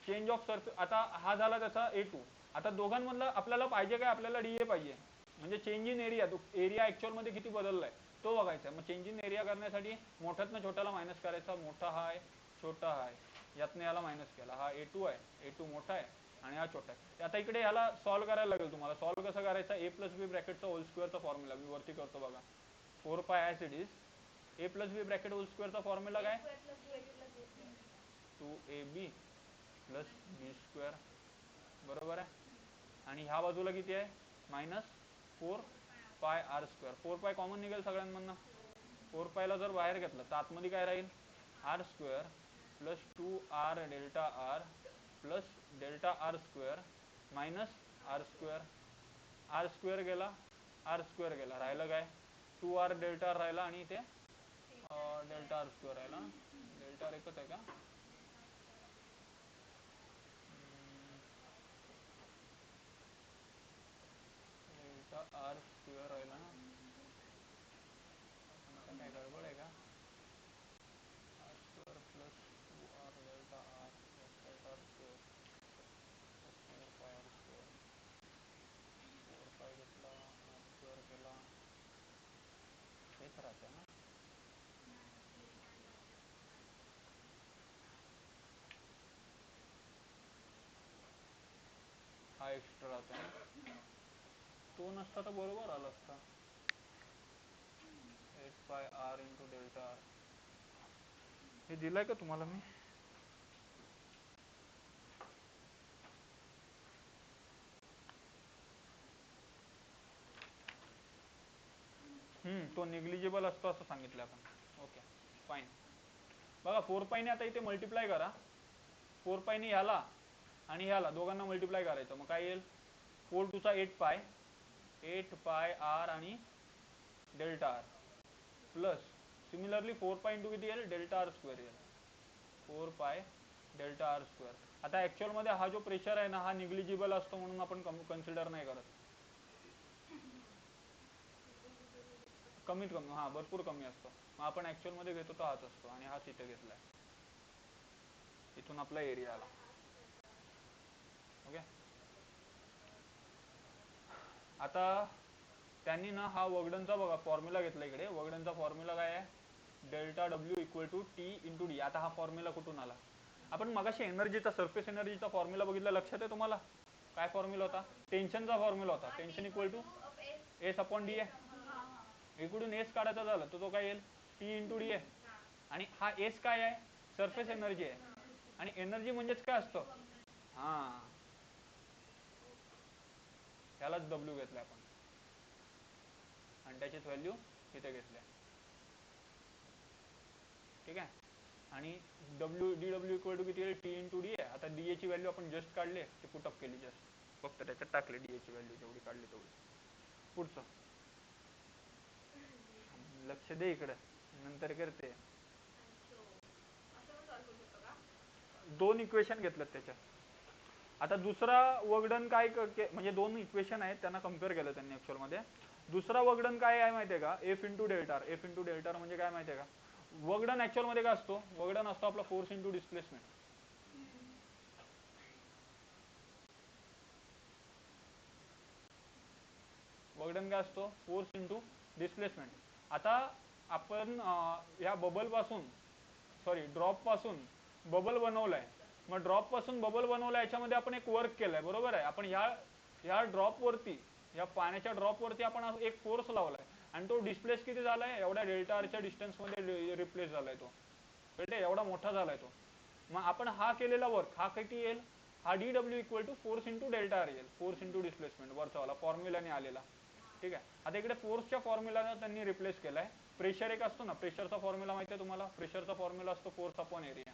चेंज ऑफ सरफेस, आता हा झाला त्याचा A2. आता दोघांमधला आपल्याला पाहिजे काय, आपल्याला DA पाहिजे, म्हणजे चेंज इन एरिया, तो एरिया ऍक्च्युअल मध्ये किती बदललाय तो बघायचा. मग चेंज इन एरिया करण्यासाठी मोठ्यातनं छोट्याला मायनस करायचा, मोठा हा आहे, छोटा हा आहे, यातनं याला मायनस केला, हा A2 आहे, A2 मोठा आहे आणि हा छोटा आहे. आता इकडे ह्याला सॉल्व्ह करायला लागेल तुम्हाला. सॉल्व्ह कसं करायचा, A प्लस बी ब्रॅकेटचा होल स्क्वेअरचा फॉर्म्युला मी वरती करतो बघा. 4 pi as it is, A plus B bracket whole स्क्वेअरचा फॉर्म्युला काय, 2AB प्लस बी स्क्वेअर, बरोबर आहे. आणि ह्या बाजूला किती आहे, मायनस 4 पाय आर स्क्वेअर. 4 पाय कॉमन निघेल सगळ्यांमधनं, 4 पायला जर बाहेर घेतलं तर आतमध्ये काय राहील, R square plus 2R delta R plus delta R square minus R square. R square गेला, आर स्क्वेअर गेला, राहिलं काय, 2R डेल्टा आर राहिला, आणि इथे डेल्टा आर स्क्वेअर राहिला. डेल्टा आर एकच आहे का, डेल्टा आर स्क्वेअर राहिला ना, काय गडबड आहे का, आर स्क्वेअर प्लस हेच राहते ना. हा एक्स्ट्रा राहतो ना, तो नसता तर बरोबर आला असता. 8πr into delta R. हे दिलंय का तुम्हाला मी? तो निग्लिजिबल असतो असं सांगितलं आपण. Okay fine. बघा 4π आता इथे मल्टिप्लाय करा. 4π ह्याला आणि ह्याला दोघांना मल्टिप्लाय करायचं. मग काय येईल? 4 टू चा 8π, 8πr आणि delta R plus similarly 4π into किती येईल? डेल्टा आर स्क्वेअर येईल. 4π डेल्टा आर स्क्वेअर. आता ऍक्च्युअल मध्ये हा जो प्रेशर आहे ना, हा निग्लिजिबल असतो म्हणून आपण कन्सिडर नाही करत. कमीत कमी, हा भरपूर कमी असतो. मग आपण ऍक्च्युअल मध्ये घेतो तो हाच असतो आणि हाच इथे घेतलाय. इथून आपला एरिया आला. ओके. आता त्यांनी ना हा वगडनचा बघा फॉर्म्युला घेतला इकडे. वगडनचा फॉर्म्युला काय आहे? Delta W equal to T into D. आता हा फॉर्म्युला कुठून आला? आपण मगाशी एनर्जीचा, सरफेस एनर्जीचा फॉर्म्युला बघितला, लक्षात आहे तुम्हाला? काय फॉर्म्युला होता? टेन्शनचा फॉर्म्युला होता. Tension equal to S upon D आहे. इकडून एस काढायचा झाला तर तो काय येईल? टी इंटू डी आहे. आणि हा एस काय आहे? सरफेस एनर्जी आहे. आणि एनर्जी म्हणजेच काय असतं? हा, त्यालाच डब्ल्यू घेतलाय आपण आणि त्याचीच व्हॅल्यू इथे घेतल्या. ठीक आहे. आणि डी डब्ल्यू इक्वल टू किती येईल? टी इंटू डी आहे. आता डी ची व्हॅल्यू आपण जस्ट काढले, ते पुटअप केली जस्ट, फक्त त्याच्यात टाकले डी ची व्हॅल्यू जेवढी काढली तेवढी. पुढचं लक्ष दे इकडे, नंतर करते. दोन इक्वेशन घेतल्यात त्याच्या. आता दुसरा वगडन काय म्हणजे दोन इक्वेशन आहेत त्यांना कम्पेअर केलं त्यांनी ऍक्च्युअल मध्ये. दुसरा वगडन काय आहे माहितीये का? F into delta. F into delta म्हणजे काय माहितीये का? वगडन ऍक्च्युअल मध्ये काय असतो? वगडन असतो आपला फोर्स इंटू डिस्प्लेसमेंट. वगडन काय असतो? Force into displacement. आता आपण या बबल पासून, सॉरी ड्रॉप पासून बबल बनवलाय. मग ड्रॉप पासून बबल बनवलाय, याच्यामध्ये आपण एक वर्क केलंय, बरोबर आहे. आपण ह्या ड्रॉप वरती, या पाण्याच्या ड्रॉप वरती आपण एक फोर्स लावलाय आणि तो डिस्प्लेस किती झालाय? एवढ्या डेल्टा आरच्या डिस्टन्स मध्ये रिप्लेस झालाय तो. कळते? एवढा मोठा झालाय तो. मग आपण हा केलेला वर्क हा किती येईल? हा D W equal to force into delta R येईल. फोर्स इंटू डिस्प्लेसमेंट वरचा वाला फॉर्म्युलाने आलेला. ठीक आहे. आता इकडे फोर्सच्या फॉर्म्युला त्यांनी रिप्लेस केलाय. प्रेशर एक असतो ना, प्रेशरचा फॉर्म्युला माहिती आहे तुम्हाला? प्रेशरचा फॉर्म्युला असतो फोर्स अपॉन एरिया.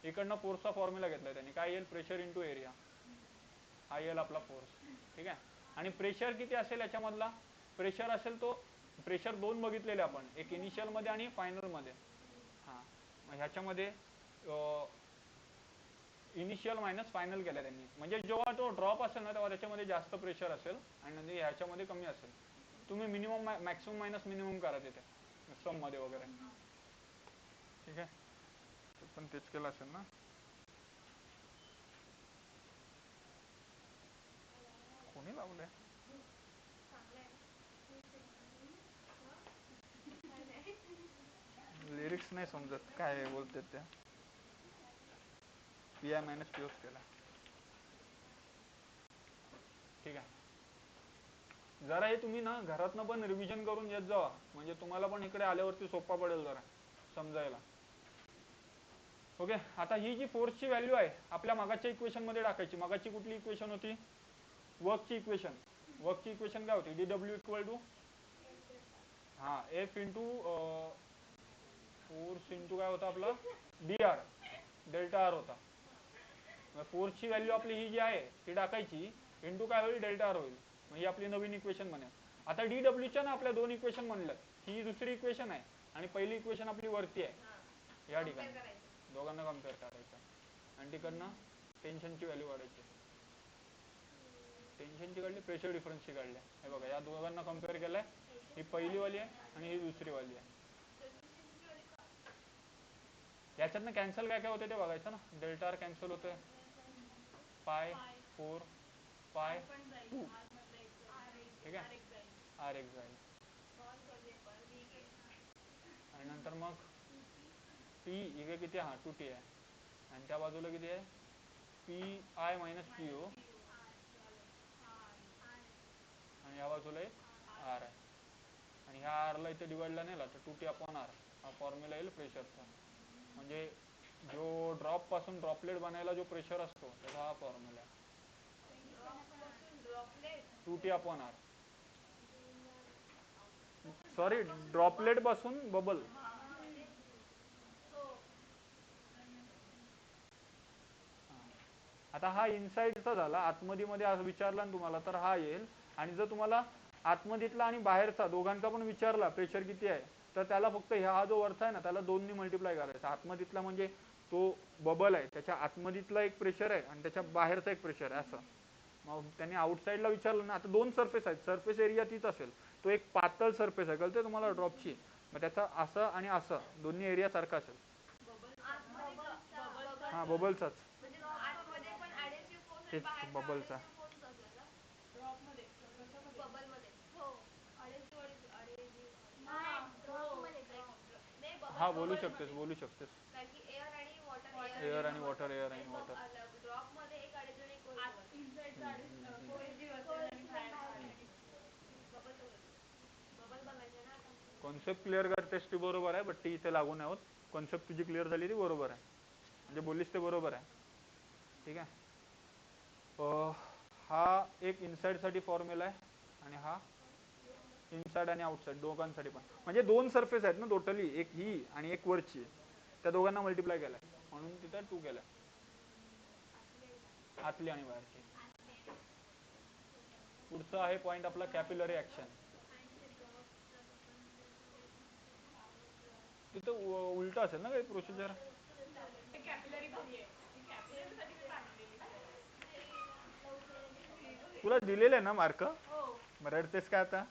इकडनं फोर्सचा फॉर्म्युला घेतलाय त्यांनी. काय येईल? Pressure into area. हा येईल आपला फोर्स. ठीक आहे. आणि प्रेशर किती असेल याच्यामधला? प्रेशर असेल तो, प्रेशर दोन बघितलेले आपण, एक इनिशियल मध्ये आणि फायनल मध्ये. हा, मग ह्याच्यामध्ये इनिशियल मायनस फायनल केलं त्यांनी. म्हणजे जेव्हा तो ड्रॉप असेल ना, तेव्हा त्याच्यामध्ये जास्त प्रेशर असेल आणि नंतर ह्याच्यामध्ये कमी असेल. तुम्ही मिनिमम मॅक्सिमम मायनस मिनिमम करा तिथे सम मध्ये वगैरे. ठीक आहे. पण तेच केलं असेल ना. कोणी लावलंय? लिरिक्स नाही समजत काय बोलतात त्या. पी आय मायनस पी केला. ठीक आहे. जरा हे तुम्ही ना घरातनं पण रिव्हिजन करून येत जावा, म्हणजे तुम्हाला पण इकडे आल्यावरती सोपा पडेल जरा समजायला. ओके. आता ही जी फोर्सची व्हॅल्यू आहे आपल्या मागाच्या इक्वेशन मध्ये टाकायची. मागाची कुठली इक्वेशन होती? वर्कची इक्वेशन. वर्कची इक्वेशन काय होती? डी डब्ल्यू इक्वल टू, हा, एफ इंटू फोर्स इंटू काय होता आपला? डी आर, डेल्टा आर होता. फोर्सची व्हॅल्यू आपली ही जी आहे ती टाकायची, इंटू काय होईल? डेल्टा आर होईल. म्हणजे आपली नवीन इक्वेशन बनेल. आता डी डब्ल्यूच्या ना आपल्या दोन इक्वेशन बनल्यात. ही दुसरी इक्वेशन आहे आणि पहिली इक्वेशन आपली वरती आहे. या ठिकाणी दोघांना कम्पेअर करायचं आणि तिकडनं टेन्शनची व्हॅल्यू काढायची. टेन्शनची काढली, प्रेशर डिफरन्सची काढली. हे बघा, या दोघांना कम्पेअर केलंय. ही पहिली वाली आहे आणि ही दुसरी वाली आहे. याच्यातनं कॅन्सल काय काय होते ते बघायचं ना. डेल्टा आर कॅन्सल होतोय, पाय 4 पाय 2. ठीक आहे. आर एक जाईल. आणि नंतर मग टी इकडे किती आहे, हा 2T आहे, आणि त्या बाजूला किती आहे, PI मायनस PO, आणि या बाजूला एक R आहे, आणि ह्या R ला इथे डिवाइडला नेला तर 2T अपॉन R हा फॉर्म्युला येईल प्रेशरचा. म्हणजे जो ड्रॉप पासून ड्रॉपलेट बनायला जो प्रेशर असतो त्याचा हा फॉर्म्युला आहे, 2T upon R. Sorry, droplet पासून बबल. आता हा इनसाइडचा झाला, आतमध्ये मध्ये विचारला ना तुम्हाला तर हा येईल. आणि जर तुम्हाला आतमधीतला आणि बाहेरचा दोघांचा पण विचारला प्रेशर किती आहे, तर त्याला फक्त हा जो वरचा आहे ना त्याला 2 ने मल्टिप्लाय करायचा. आतमधीतला म्हणजे तो बबल आहे, त्याच्या आतमधीतला एक प्रेशर आहे आणि त्याच्या बाहेरचा एक प्रेशर आहे असं. मग त्यांनी आउटसाइडला विचारलं ना, आता 2 सरफेस आहेत, सरफेस एरिया तीच असेल, तो एक पातळ सरफेस आहे, कळते तुम्हाला ड्रॉपची, मग त्याचा असं आणि असं दोन्ही एरिया सारखा असेल. हा बबलचाच, तेच बबलचा. हा बोलू शकतेस, बोलू शकतेस. एअर आणि वॉटर, एअर आणि वॉटर. ड्रॉप मध्ये एक अडीचजण एक कॉन्सेप्ट क्लिअर करतेस ती बरोबर आहे, बट ती इथे लागू नाही होत. कॉन्सेप्ट तुझी क्लिअर झाली ती बरोबर आहे, म्हणजे बोललीस ते बरोबर आहे. ठीक आहे. हा एक इनसाइड साठी फॉर्म्युला आहे आणि हा इनसाइड आणि आउटसाइड दोघांसाठी पण. म्हणजे 2 सरफेस आहेत ना टोटली, एक ही आणि एक वरची, त्या दोघांना मल्टिप्लाय केलाय म्हणून तिथं 2 केलाय, आतली आणि बाहेरची. पुढचा आहे पॉइंट आपला कॅपिलरी ऍक्शन. तिथं उलट असेल ना काही प्रोसिजर. तुला दिलेलं आहे ना मार्क, रडतेस का आता.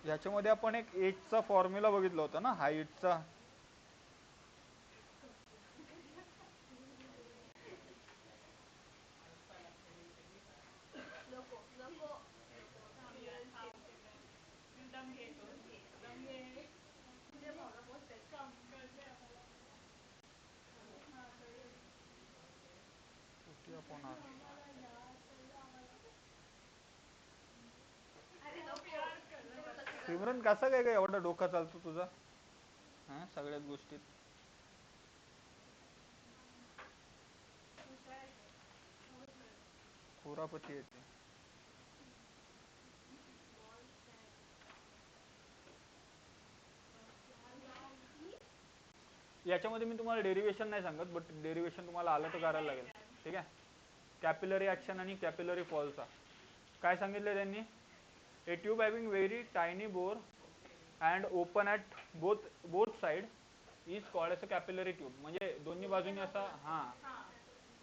याच्यामध्ये आपण एक एचचा फॉर्म्युला बघितला होता ना, हाईटचा. सिमरन कसा काय काय एवढा डोका चालतो तुझा हा सगळ्याच गोष्टीत. खोरापती येते. याच्यामध्ये मी तुम्हाला डेरिवेशन नाही सांगत, बट डेरिवेशन तुम्हाला आलं तर करायला लागेल. ठीक आहे. कॅपिलरी ऍक्शन आणि कॅपिलरी फॉलचा काय सांगितलं त्यांनी. ए tube having very tiny bore and open at both side is called as a capillary tube. म्हणजे दोन्ही बाजूनी असा, हा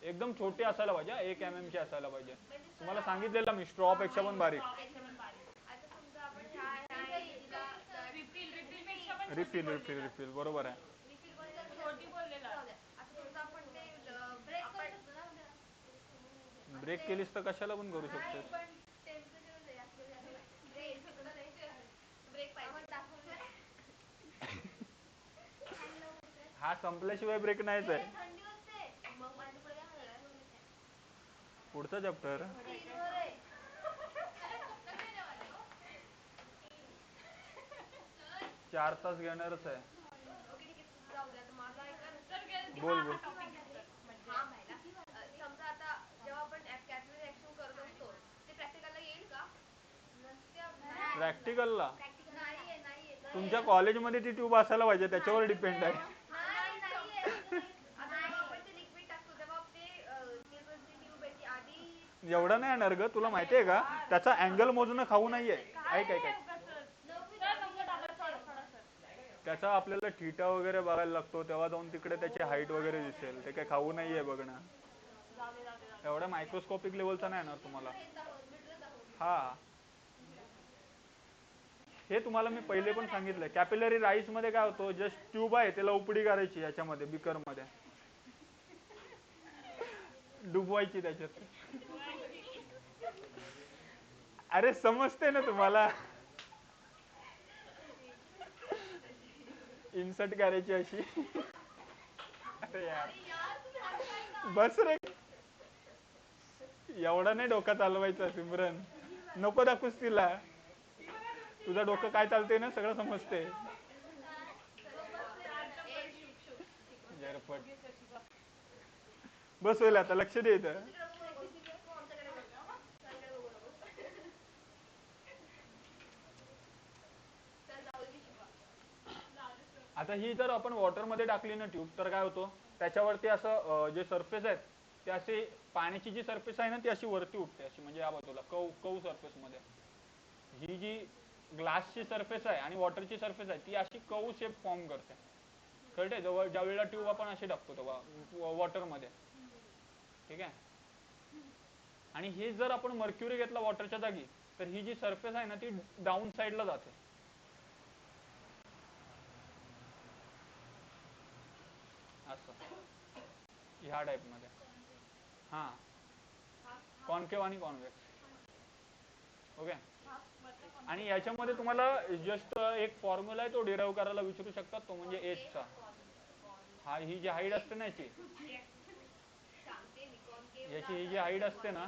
एकदम छोटे असायला पाहिजे, 1 mm चे असायला पाहिजे. तुम्हाला सांगितलेलं मी स्ट्रॉ पेक्षा पण बारीक. रिफिल रिफिल रिफिल बरोबर आहे. ब्रेक केलीस तर कशाला पण करू शकतेस. हा संपल्याशिवाय ब्रेक नाहीच आहे. पुढचा चॅप्टर 4 तास घेणारच आहे. बोल बोल. समजा आता जेव्हा आपण कॅपिलरी ऍक्शन करत असतो ते प्रॅक्टिकलला येईल का. प्रॅक्टिकलला तुमच्या कॉलेजमध्ये ती ट्यूब असायला पाहिजे, त्याच्यावर डिपेंड आहे. एवढं नाही येणार ग, तुला माहिती आहे का त्याचा अँगल मोजणं खाऊ नाहीये. ऐक ऐक त्याचा आपल्याला थिटा वगैरे बघायला लागतो, तेव्हा जाऊन तिकडे त्याची हाईट वगैरे दिसेल. ते काही खाऊ नाहीये बघणं. एवढा मायक्रोस्कोपिक लेवलचा नाही येणार तुम्हाला. हा हे तुम्हाला मी पहिले पण सांगितलंय. कॅपिलरी राईस मध्ये काय होतं, जस्ट ट्यूब आहे त्याला उपडी करायची याच्यामध्ये बिकर मध्ये. डुबवायची त्याच्यात. अरे समजते ना तुम्हाला. इन्सर्ट करायची अशी. अरे यार बस रे, एवढा नाही डोका चालवायचा सिमरन. नको दाखवूस तिला. तुझं डोकं काय चालतंय ना सगळं समजते. जरपट. बस होईल आता, लक्ष दे इथं. आता ही जर आपण वॉटर मध्ये टाकली ना ट्यूब, तर काय होतो, त्याच्यावरती असं जे सरफेस आहेत ते असे, पाण्याची जी सरफेस आहे ना ती अशी वरती उठते अशी, म्हणजे या बाजूला कव कव सरफेस मध्ये. ही जी ग्लासची सरफेस आहे आणि वॉटरची सरफेस आहे ती अशी कव शेप फॉर्म करते. कळते, जवळ ज्या वेळेला ट्यूब आपण अशी टाकतो तेव्हा वॉटर मध्ये. ठीक आहे. आणि हे जर आपण मर्क्युरी घेतला वॉटरच्या जागी, तर ही जी सरफेस आहे ना ती डाऊन साईडला जाते. असं ह्या टाइप मध्ये. हा, कॉन्केव्ह आणि कॉन्व्हेक्स. ओके. आणि याच्यामध्ये तुम्हाला जस्ट एक फॉर्म्युला आहे तो डिराईव्ह करायला विचारू शकतात, तो म्हणजे एचचा. हा, ही जी हाईट असते ना याची, ही जी हाईट असते ना,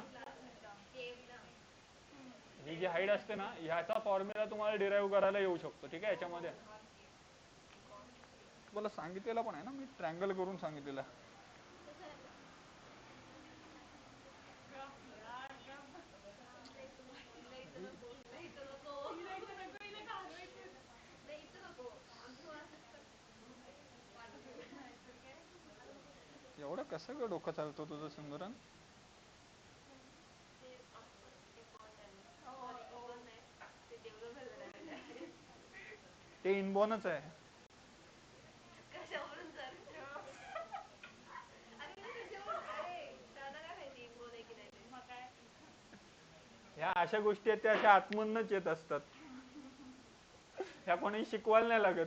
ही जी हाईट असते ना, ह्याचा फॉर्म्युला तुम्हाला डिराईव्ह करायला येऊ शकतो. ठीक आहे. याच्यामध्ये तुम्हाला सांगितलेलं पण आहे ना मी, ट्रँगल करून सांगितलेलं. एवढं कसं ग डोकं चालतं तुझं सिमरन? ते इनबॉर्नच आहे. ह्या अशा गोष्टी आहेत त्या अशा आतमधूनच येत असतात. ह्या कोणी शिकवायला नाही लागत.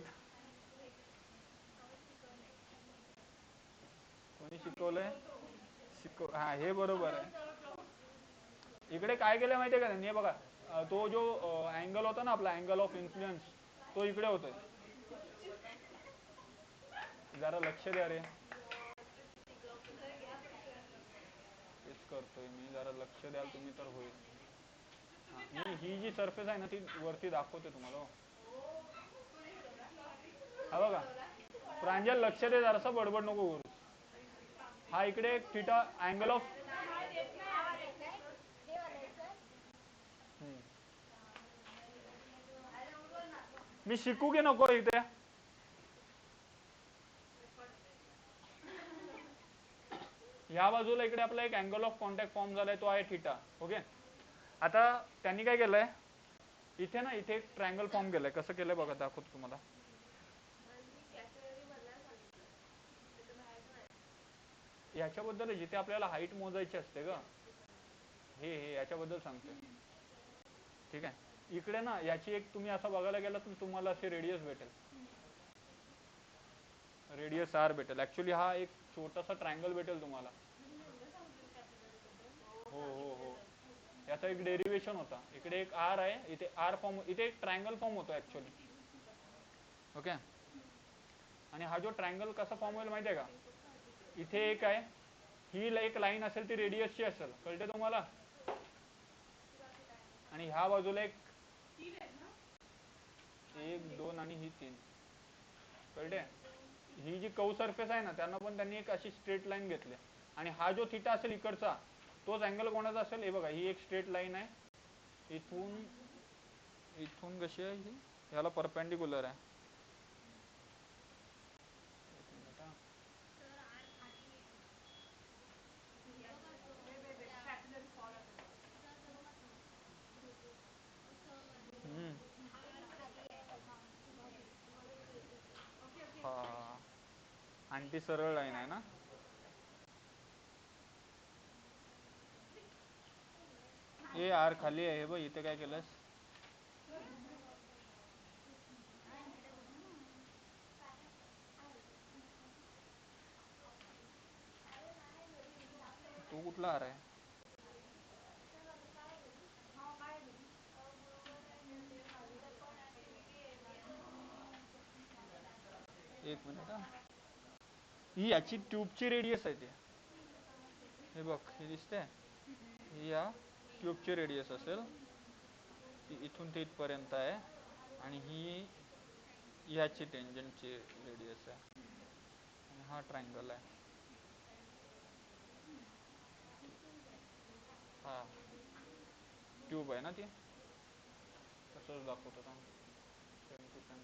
कोणी शिकवलंय? हा, हे बरोबर आहे. इकडे काय केलं माहितीये का त्यांनी, बघा, तो जो अँगल होता ना आपला, अँगल ऑफ इन्फ्लुएन्स, तो इकडे होतोय. जरा लक्ष द्या रे. तेच करतोय मी, जरा लक्ष द्याल तुम्ही तर होईल. ही जी सरफेस आहे ना ती वरती दाखवते तुम्हाला. हा बघा, प्रांजल लक्ष दे, जरासं बडबड नको करू. हा इकडे एक थिटा अँगल ऑफ, मी शिकू की नको इथे? या बाजूला इकडे आपला एक अँगल ऑफ कॉन्टॅक्ट फॉर्म झालाय, तो आहे थिटा. ओके. आता त्यांनी काय केलंय, इथे ना इथे एक ट्रायंगल फॉर्म केलंय. कसं केलंय बघा, दाखवतो तुम्हाला. याच्याबद्दल जिथे आपल्याला हाईट मोजायची असते ग, हे याच्याबद्दल सांगतोय. ठीक आहे. इकडे ना याची एक, तुम्ही असं बघायला गेला तर तुम्हाला असे रेडियस भेटेल, रेडियस आर भेटेल. ऍक्च्युली हा एक छोटासा ट्रायंगल भेटेल तुम्हाला. हो हो हो, याचा एक डेरिवेशन होता. इकडे एक आर आहे, इथे आर फॉर्म, इथे एक ट्रायंगल फॉर्म होतो ऍक्च्युली. ओके. आणि हा जो ट्रायंगल कसा फॉर्म होईल माहितीये का, इथे एक आहे, ही एक लाईन असेल ती रेडियसची असेल, कळते तुम्हाला. आणि ह्या बाजूला एक, 1 2 आणि ही 3, कळते. ही जी कव सरफेस आहे ना, त्यांना पण त्यांनी एक अशी स्ट्रेट लाईन घेतली. आणि हा जो थिटा असेल इकडचा, तोच अँगल कोणाचा असेल, हे बघा, ही एक स्ट्रेट लाईन आहे, इथून इथून कशी आहे ही, ह्याला परपेंडिक्युलर आहे. हा, आणि ती सरळ लाईन आहे ना. ए आर खाली आहे, बघ इथे काय केलंस. तू कुठला आर आहे? एक मिनिट हा. ही याची ट्यूबची रेडियस आहे ती. हे बघ, हे दिसते, ही या ट्यूबची रेडियस असेल, ती इथून ते इथपर्यंत आहे, आणि ही याची टेंजंटची रेडियस आहे, आणि हा ट्रायंगल आहे. हा ट्यूब आहे ना ती, तसंच दाखवतो थांब. Same to same.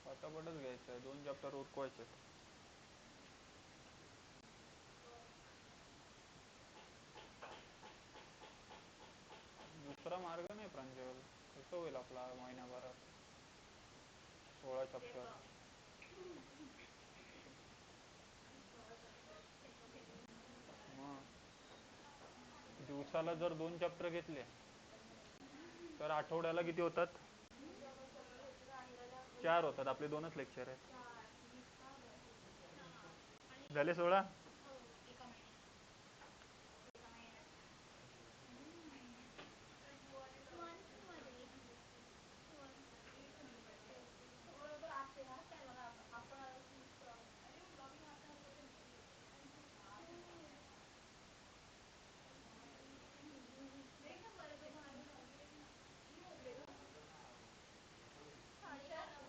पटापटच घ्यायचं आहे, 2 चॅप्टर उरकवायचे. दुसरा मार्ग नाही प्रांजल, कसं होईल आपला महिन्याभरात 16 चॅप्टर? मग दिवसाला जर 2 चॅप्टर घेतले तर आठवड्याला किती होतात? 4 होतात. आपले 2च लेक्चर आहेत. झाले 16.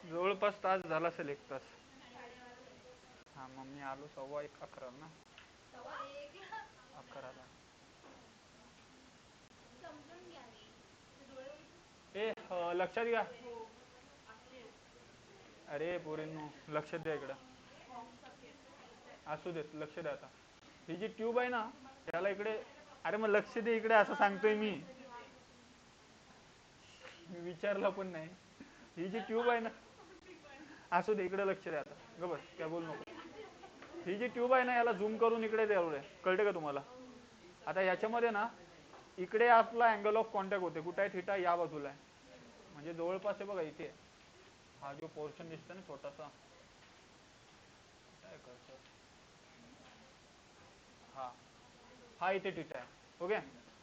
जवळपास तास झाला असेल, 1 तास. हा, मग मी आलो 11:15 ना. 11ला. लक्षात घ्या. अरे पोरींनो, लक्ष द्या इकडं. असू देत, लक्ष द्या. आता ही जी ट्यूब आहे ना, त्याला इकडे, अरे मग लक्ष दे इकडे, असं सांगतोय मी. मी विचारलं पण नाही. ही जी ट्यूब आहे ना, असू दे इकडे, लक्ष द्या. आता बस, काय बोल नको. ही जी ट्यूब आहे ना, याला झूम करून इकडे द्यावं, कळते का तुम्हाला? आता याच्यामध्ये ना, इकडे आपला अँगल ऑफ कॉन्टॅक्ट होते. कुठे आहे? थिटा या बाजूला आहे, म्हणजे जवळपास आहे बघा इथे. हा जो पोर्शन दिसतो ना छोटासा, काय करतो, हा हा इथे थिटा आहे. ओके.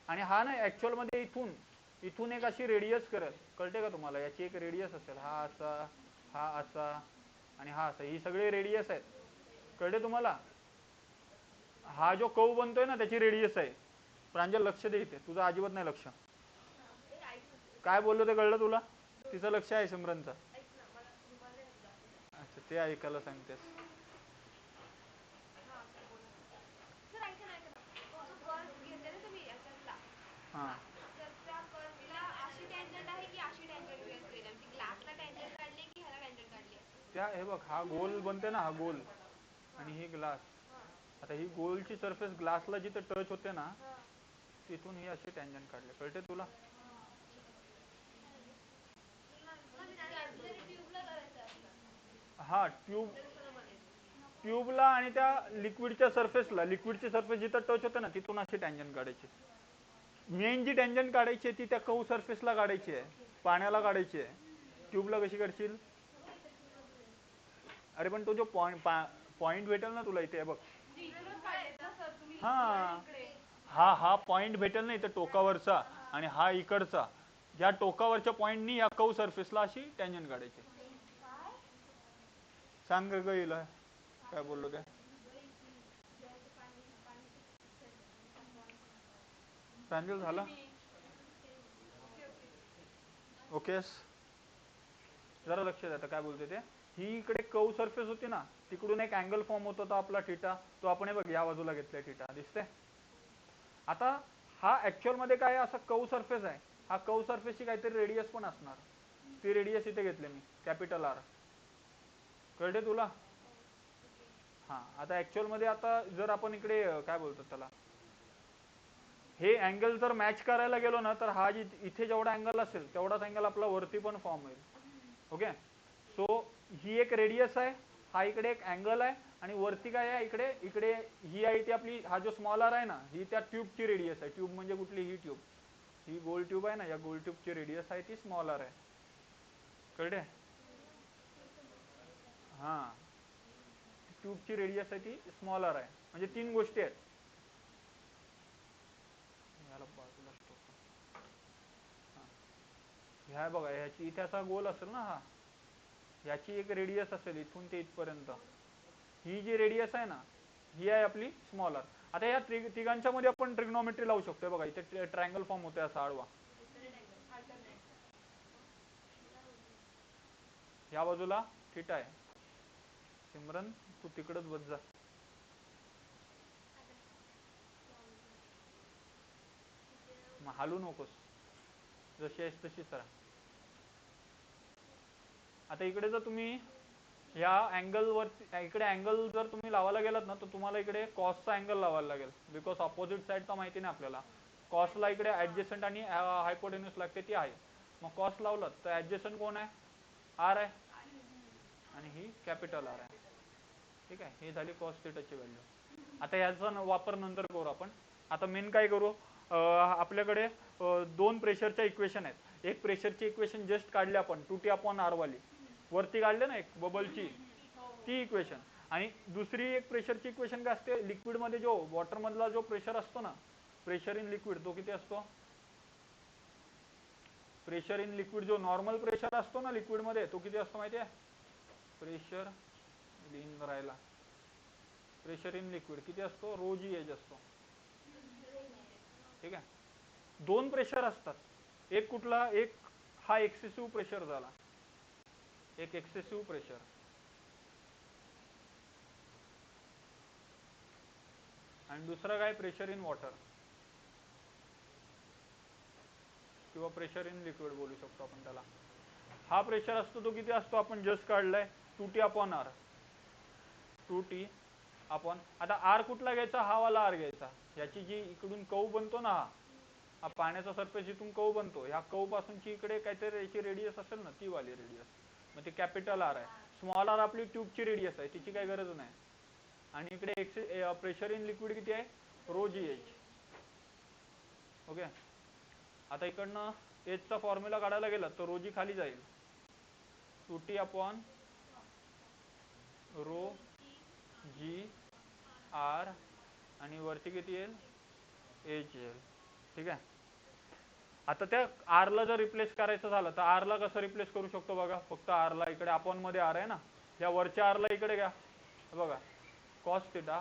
आणि हा ना ऍक्च्युअल मध्ये इथून एक अशी रेडियस करेल, कळते का तुम्हाला? याची एक रेडियस असेल, हा असा, हा असा, आणि हा असा. ही सगळी रेडियस आहेत, कळते तुम्हाला? हा जो कव बनतोय ना, त्याची रेडियस आहे. प्रांजल लक्ष दे इथे, तुझं अजिबात नाही लक्ष. काय बोललो ते कळलं तुला? तिचं लक्ष आहे सिमरनचं. अच्छा, ते ऐकायला सांगतेस. हां, त्या हे बघ, हा गोल बनते ना, हा गोल, आणि ही ग्लास. आता ही गोलची सरफेस ग्लासला जिथे टच होते ना, तिथून ही अशी टँजंट काढले, कळते तुला? हा ट्यूबला आणि त्या लिक्विडच्या सरफेसला, लिक्विडची सरफेस जिथं टच होते ना, तिथून अशी टँजंट काढायची. मेन जी टँजंट काढायची आहे ती त्या कव सरफेसला काढायची आहे, पाण्याला काढायची आहे. ट्यूबला कशी काढशील? अरे पण तो जो पॉइंट भेटेल ना तुला इथे, बघ. हा हा हा पॉइंट भेटेल ना इथे टोकावरचा, आणि हा इकडचा. या टोकावरच्या पॉइंटनी या कव सरफेसला अशी टँजंट काढायची. सांग ग हिला काय बोललो ते. प्रांजल झाला? ओकेस, जरा लक्ष द्या काय बोलते ते. ही इकडे कव सरफेस होती ना, तिकडून एक अँगल फॉर्म होत होता आपला थिटा, तो आपण बघ या बाजूला घेतलाय थिटा, दिसते? आता हा ऍक्च्युअल मध्ये काय, असा कव सरफेस आहे. हा कव सरफेसची काहीतरी रेडियस पण असणार, ती रेडियस इथे घेतली मी, कॅपिटल आर. कळते तुला? हा, आता ऍक्च्युअल मध्ये आता जर आपण इकडे काय बोलतो त्याला, हे अँगल जर मॅच करायला गेलो ना तर हा इथे जेवढा अँगल असेल तेवढाच अँगल आपला वरती पण फॉर्म होईल. ओके, सो ही एक रेडियस आहे, हा इकडे एक अँगल आहे आणि वरती काय आहे इकडे, इकडे ही आहे ती आपली, हा जो स्मॉल आर आहे ना ही त्या ट्यूबची रेडियस आहे. ट्यूब म्हणजे कुठली, ही ट्यूब, ही गोल ट्यूब आहे ना, या गोल ट्यूबची रेडियस आहे ती स्मॉल आर आहे. कळले? हा, ट्यूबची रेडियस आहे ती स्मॉल आर आहे. म्हणजे 3 गोष्टी आहेत. याला बाजूला ह्या बघा, ह्याची इथे असा गोल असेल ना हा, याची एक रेडियस असेल इथून ते इथपर्यंत, ही जी रेडियस आहे ना ही आहे आपली स्मॉल आर. आता या तिघांच्या मध्ये आपण ट्रिग्नोमेट्री लावू शकतो. बघा इथे ट्रायंगल फॉर्म होतोय असा आडवा, या बाजूला थिटा आहे. सिमरन तू तिकडच बस जा. मग हालू नकोस, जशी आहेस तशीच राहा. आता इकडे जर तुम्ही या अँगल वर, इकडे अँगल जर तुम्ही लावायला गेलात ना तर तुम्हाला इकडे कॉसचा अँगल लावायला लागेल, बिकॉज ऑपोजिट साईडचा माहिती नाही आपल्याला. कॉसला इकडे ऍडजस्टंट आणि हायपोटेन्यूस लागते ती आहे. मग कॉस लावलं तर ऍडजस्टंट कोण आहे, आर आहे, आणि ही कॅपिटल आर आहे. ठीक आहे, ही झाली कॉस थिटाची व्हॅल्यू. आता याचा वापर नंतर करू आपण. आता मेन काय करू, आपल्याकडे 2 प्रेशरच्या इक्वेशन आहेत. एक प्रेशरची इक्वेशन जस्ट काढली आपण 2T/R वाली, वरती काढले ना एक बबलची ती इक्वेशन. आणि दुसरी एक प्रेशरची इक्वेशन काय असते, लिक्विड मध्ये जो वॉटर मधला जो प्रेशर असतो ना, प्रेशर इन लिक्विड, तो किती असतो, प्रेशर इन लिक्विड जो नॉर्मल प्रेशर असतो ना लिक्विड मध्ये तो किती असतो माहिती आहे, प्रेशर इन राहिला, प्रेशर इन लिक्विड किती असतो, ρg असतो. ठीक आहे, 2 प्रेशर असतात. एक कुठला, एक हा एक्सेसिव्ह प्रेशर झाला, एक एक्सेसिव्ह प्रेशर, आणि दुसरा काय, प्रेशर इन वॉटर किंवा प्रेशर इन लिक्विड बोलू शकतो आपण त्याला. हा प्रेशर असतो तो किती असतो, आपण जस्ट काढलाय 2T/R, 2T आपण. आता आर कुठला घ्यायचा, हा वाला आर घ्यायचा. याची जी इकडून कव बनतो ना, हा पाण्याचा सरफेस इथून कव बनतो, ह्या कव पासूनची इकडे काहीतरी याची रेडियस असेल ना, ती वाली रेडियस, मग ते कॅपिटल आर आहे. स्मॉल आर आपली ट्यूबची रेडियस आहे, तिची काही गरज नाही. आणि इकडे प्रेशर इन लिक्विड किती आहे, ρgh. ओके, आता इकडनं एचचा फॉर्म्युला काढायला गेला तर ρg खाली जाईल, 2T/ρgr, आणि वरती किती येईल, एच येईल. ठीक आहे, आता त्या आर ला जर रिप्लेस करायचं झालं तर आर ला कसं रिप्लेस करू शकतो बघा. फक्त आर ला इकडे अपॉन मध्ये आर आहे ना, या वरच्या आर ला इकडे घ्या, बघा कॉस थिटा.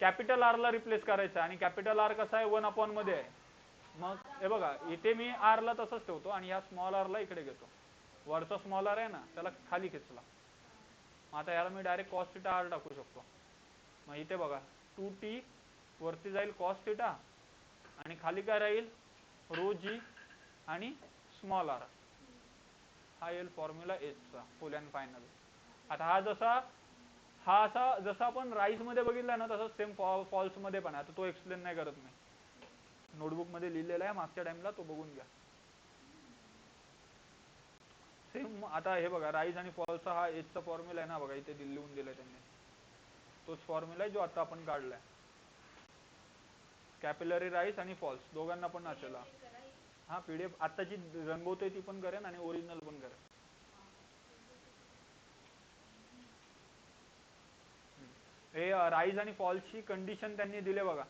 कॅपिटल आर ला रिप्लेस करायचं, आणि कॅपिटल आर कसा आहे, 1 मध्ये आहे. मग हे बघा इथे मी आर ला तसंच ठेवतो आणि या स्मॉल आर ला इकडे घेतो. वरचा स्मॉल आर आहे ना त्याला खाली खेचला, आता याला मी डायरेक्ट कॉस थिटा आर टाकू शकतो. मग इथे बघा 2T वरती जाईल कॉस थिटा, आणि खाली काय राहील, ρg आणि स्मॉल आर. हा येईल फॉर्म्युला एचचा फुल अँड फायनल. आता हा असा जसा आपण राईस मध्ये बघितला ना तसं सेम फॉल्स मध्ये पण आहे. आता तो एक्सप्लेन नाही करत मी, नोटबुक मध्ये लिहिलेला आहे मागच्या टाइमला, तो बघून घ्या. सेम आता हे बघा, राईज आणि फॉल्सचा हा एचचा फॉर्म्युला आहे ना, बघा इथे लिहून दिलाय त्यांनी, तोच फॉर्म्युला आहे जो आता आपण काढलाय. कॅपिलरी राईस आणि फॉल्स दोघांना पण असेल. हा पीडीएफ आताची रंगवतोय ती पण करेन आणि ओरिजिनल पण करेन. हे राईज आणि फॉल्सची कंडिशन त्यांनी दिले बघा.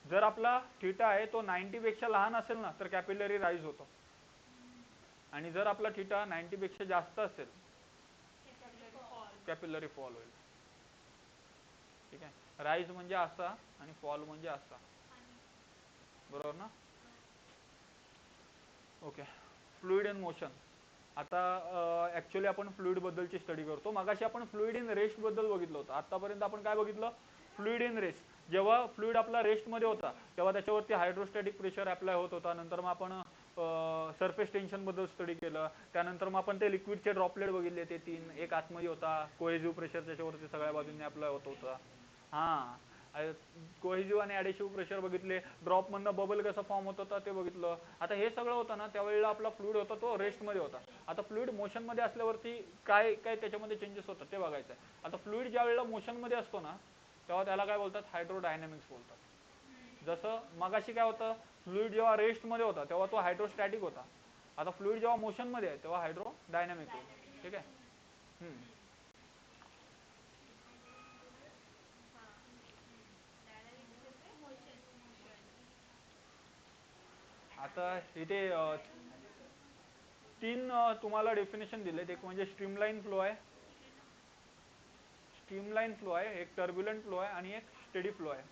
जर आपला थिटा आहे तो 90 पेक्षा लहान असेल ना तर कॅपिलरी राईज होतो, आणि जर आपला थिटा 90 पेक्षा जास्त असेल कॅपिलरी फॉल होईल. ठीक आहे, राईज म्हणजे असा आणि फॉल म्हणजे असा, बरोबर ना. Okay, fluid in motion. आता ऍक्च्युअली आपण फ्लुइड बद्दलची स्टडी करतो. मगाशी आपण फ्लुइड इन रेस्ट बद्दल बघितलं होतं. आतापर्यंत आपण काय बघितलं, फ्लुइड इन रेस्ट. जेव्हा फ्लुइड आपला रेस्ट मध्ये होता तेव्हा त्याच्यावरती हायड्रोस्टॅटिक प्रेशर अप्लाय होत होता. नंतर मग आपण सरफेस टेन्शन बद्दल स्टडी केलं. त्यानंतर मग आपण ते लिक्विडचे ड्रॉपलेट बघितले, ते 3, एक आतमध्ये होता, कोहेसिव्ह प्रेशर त्याच्यावरती सगळ्या बाजूंनी अप्लाय होत होता. हा, कोहेसिव्ह आणि ऍडेसिव्ह प्रेशर बघितले, ड्रॉप मधनं बबल कसं फॉर्म होत होता ते बघितलं. आता हे सगळं होतं ना त्यावेळेला आपला फ्लुइड होता तो रेस्ट मध्ये होता. आता फ्लुइड मोशन मध्ये असल्यावरती काय काय त्याच्यामध्ये चेंजेस होतात ते बघायचं आहे. आता फ्लुइड ज्या वेळेला मोशन मध्ये असतो ना तेव्हा त्याला काय बोलतात, हायड्रोडायनॅमिक्स बोलतात. जसं मगाशी काय होतं, फ्लुइड जेव्हा रेस्ट मध्ये होता तेव्हा तो हायड्रोस्टॅटिक होता. आता फ्लुइड जेव्हा मोशन मध्ये आहे तेव्हा हायड्रोडायनॅमिक होतो. ठीक आहे. आता इथे तीन तुम्हाला डेफिनेशन दिलेत. एक म्हणजे स्ट्रीमलाईन फ्लो आहे, स्ट्रीमलाईन फ्लो आहे, एक टर्ब्युलंट फ्लो आहे आणि एक स्टेडी फ्लो आहे.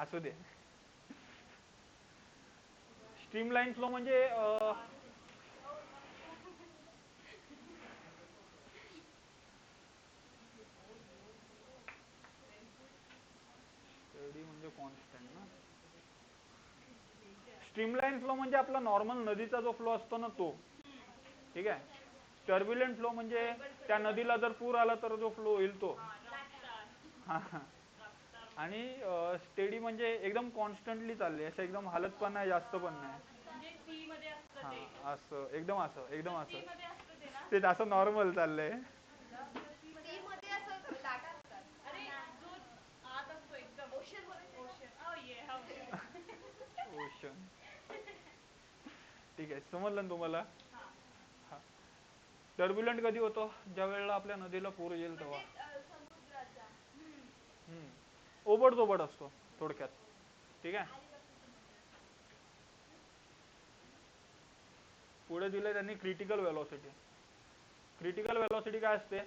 असू दे. स्ट्रीमलाईन फ्लो म्हणजे स्टेडी म्हणजे कॉन्स्टंट ना. स्ट्रीमलाईन फ्लो म्हणजे आपला नॉर्मल नदीचा जो फ्लो असतो ना तो. ठीक आहे. टर्ब्युलंट फ्लो म्हणजे त्या नदीला जर पूर आला तर जो फ्लो होईल तो. आणि स्टेडी म्हणजे एकदम कॉन्स्टंटली चालले, असं एकदम हालत पण नाही जास्त पण नाही. हा असं एकदम ते असं नॉर्मल चाललंय. ओशन. ठीक आहे, समजलं ना तुम्हाला. टर्ब्युलंट कधी होतो, ज्या वेळेला आपल्या नदीला पूर येईल तेव्हा. ओबड असतो थोडक्यात. ठीक आहे. पुढे दिले त्यांनी क्रिटिकल वेलोसिटी. क्रिटिकल वेलोसिटी काय असते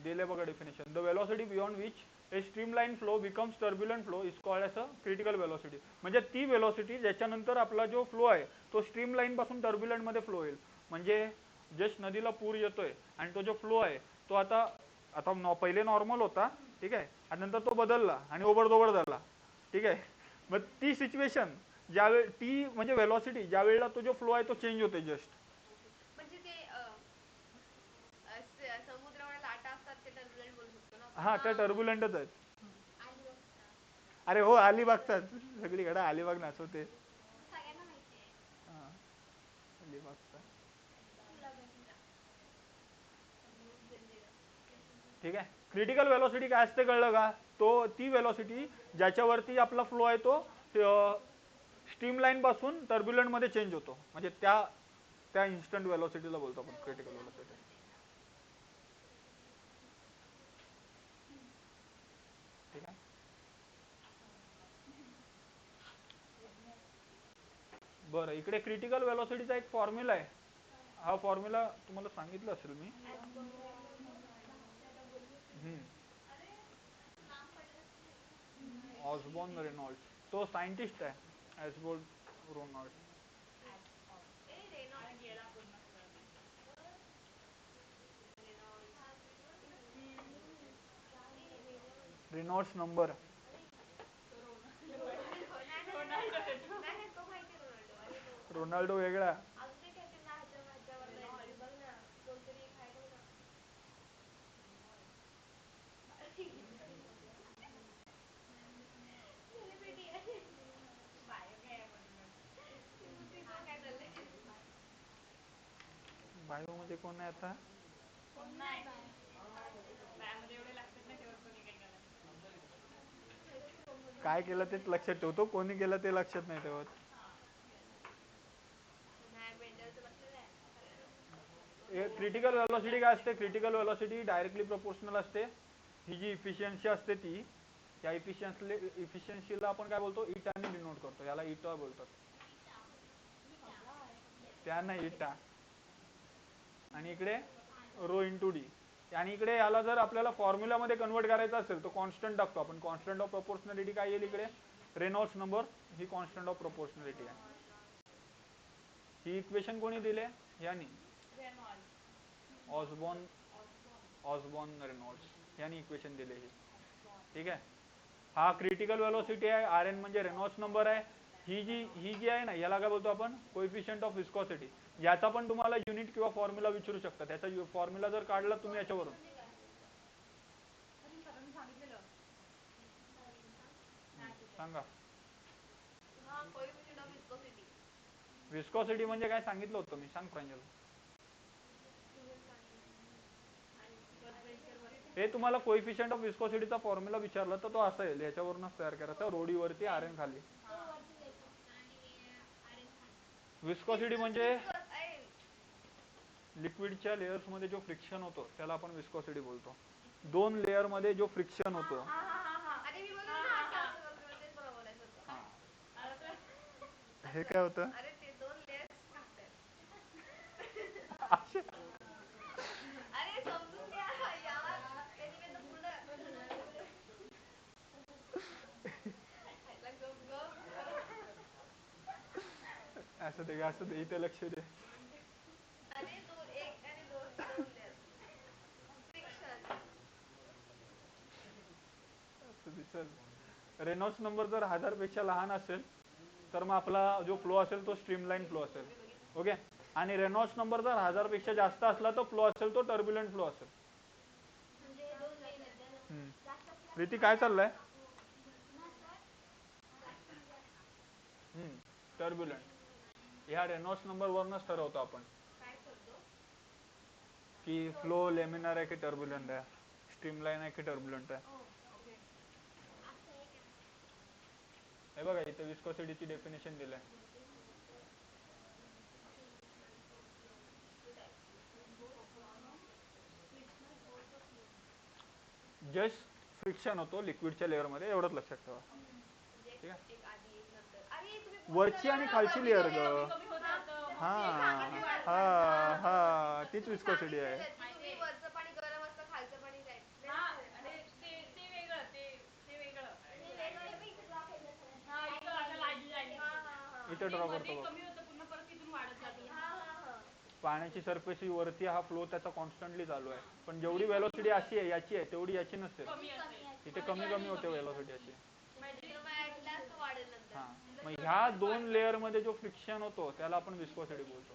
दिले बघा definition. The velocity beyond which A streamline flow becomes turbulent flow is called as a critical velocity. म्हणजे ती वेलोसिटी ज्याच्यानंतर आपला जो फ्लो आहे तो स्ट्रीमलाईन पासून टर्ब्युलंट मध्ये फ्लो होईल. म्हणजे जस्ट नदीला पूर येतोय आणि तो जो फ्लो आहे तो आता आता पहिले नॉर्मल होता. ठीक आहे. आणि नंतर तो बदलला आणि ओबडधोबड झाला. ठीक आहे. मग ती सिच्युएशन ज्यावेळी ती म्हणजे वेलोसिटी ज्या वेळेला तो जो फ्लो आहे तो चेंज होते जस्ट. समुद्रावर लाटा असतात ते टर्ब्युलंट बोलू शकतो ना. हा त्या टर्ब्युलंटच आहेत. अरे हो, अलिबागचाच. सगळीकडे अलिबाग नाचवते. अलिबागचा. ठीक आहे. क्रिटिकल वेलोसिटी काय असते कळलं का. तो ती वेलोसिटी ज्याच्यावरती आपला फ्लो आहे तो स्ट्रीमलाईन पासून टर्ब्युलंट मध्ये चेंज होतो. म्हणजे त्या इन्स्टंट वेलोसिटीला बोलतो आपण क्रिटिकल वेलोसिटी. ठीक आहे. बरं, इकडे क्रिटिकल वेलोसिटीचा एक फॉर्म्युला आहे. हा फॉर्म्युला तुम्हाला सांगितलं असेल मी. ऑसबॉर्न रेनॉल्ड्स, तो सायंटिस्ट आहे. Osborne Reynolds. Reynolds number. Ronaldo वेगळा. बायो मध्ये कोण आहे आता. काय केलं ते लक्षात ठेवतो, कोणी केलं ते लक्षात नाही ठेवत. क्रिटिकल वेलोसिटी काय असते. क्रिटिकल वेलोसिटी डायरेक्टली प्रोपोर्शनल असते. ही जी इफिशियन्सी असते ती, या इफिशियन्सीला आपण काय बोलतो, इटाने डिनोट करतो. याला इटा बोलतात. त्या नाही इटा. आणि इकडे रो इंटू डी. आणि इकडे याला जर आपल्याला फॉर्म्युला मध्ये कन्वर्ट करायचं असेल तर कॉन्स्टंट टाकतो आपण. कॉन्स्टंट ऑफ प्रोपोर्शनॅलिटी काय येईल इकडे, Reynolds number. He constant of proportionality आहे. ही इक्वेशन कोणी दिले, यानी ऑसबॉर्न रेनॉल्ड्स यांनी इक्वेशन दिले ही. ठीक आहे. हा क्रिटिकल वेलोसिटी आहे. आर एन म्हणजे रेनॉल्ड्स नंबर आहे. ही जी आहे ना याला काय बोलतो आपण, कोएफिशियंट ऑफ विस्कॉसिटी. याचा पण तुम्हाला युनिट किंवा फॉर्म्युला विचारू शकता. त्याचा फॉर्म्युला जर काढला तुम्ही याच्यावरून. सांगा. Coefficient of viscosity. विस्कॉसिटी म्हणजे काय सांगितलं होतं मी, सांग प्रांजल. हे तुम्हाला कोएफिशियंट ऑफ विस्कोसिटीचा फॉर्म्युला विचारला तर तो असा येईल, याच्यावरूनच तयार करायचा, रोडीवरती आर एन खाली. विस्कॉसिटी म्हणजे लिक्विडच्या लेयर्स मध्ये जो फ्रिक्शन होतो त्याला आपण विस्कॉसिटी बोलतो. दोन लेयर मध्ये जो फ्रिक्शन होतो. हे काय होतं? अरे ते दोन लेयर्स लागतात. अरे समजून घ्या यार, त्यांनी मी तर पूर्ण असं दे असं दे, इथे लक्ष दे. अरे दोन, एक आणि दोन लेयर्स फ्रिक्शन. रेनॉल्ड्स नंबर जर 1000 पेक्षा लहान असेल तर मग आपला जो फ्लो असेल तो स्ट्रीमलाईन फ्लो असेल. ओके. आणि रेनॉल्ड्स नंबर जर 1000 पेक्षा जास्त असला तो फ्लो असेल तो टर्ब्युलंट फ्लो असेल. प्रीती काय चाललंय? टर्ब्युलंट. ह्या रेनॉल्ड्स नंबर वरूनच ठरवतो आपण की फ्लो लेमिनार आहे की टर्ब्युलंट आहे, स्ट्रीमलाईन आहे की टर्ब्युलंट आहे. हे बघा इथे विस्कोसिटीची डेफिनेशन दिलंय. जस्ट फ्रिक्शन होतो लिक्विडच्या लेअर मध्ये, एवढंच लक्षात ठेवा. ठीक आहे. वरची आणि खालची लेअर ग. हा हा हा तीच विस्कोसिटी आहे. वरचं पाणी गरम असतं, खालचं पाणी इथे ड्रॉ करतो. पाण्याची सरफेस वरती हा फ्लो त्याचा कॉन्स्टंटली चालू आहे, पण जेवढी वेलोसिटी अशी आहे याची आहे तेवढी याची नसते. इथे कमी कमी होते वेलोसिटी अशी. हा मग ह्या दोन लेअर मध्ये जो फ्रिक्शन होतो त्याला आपण विस्कोसिटी बोलतो.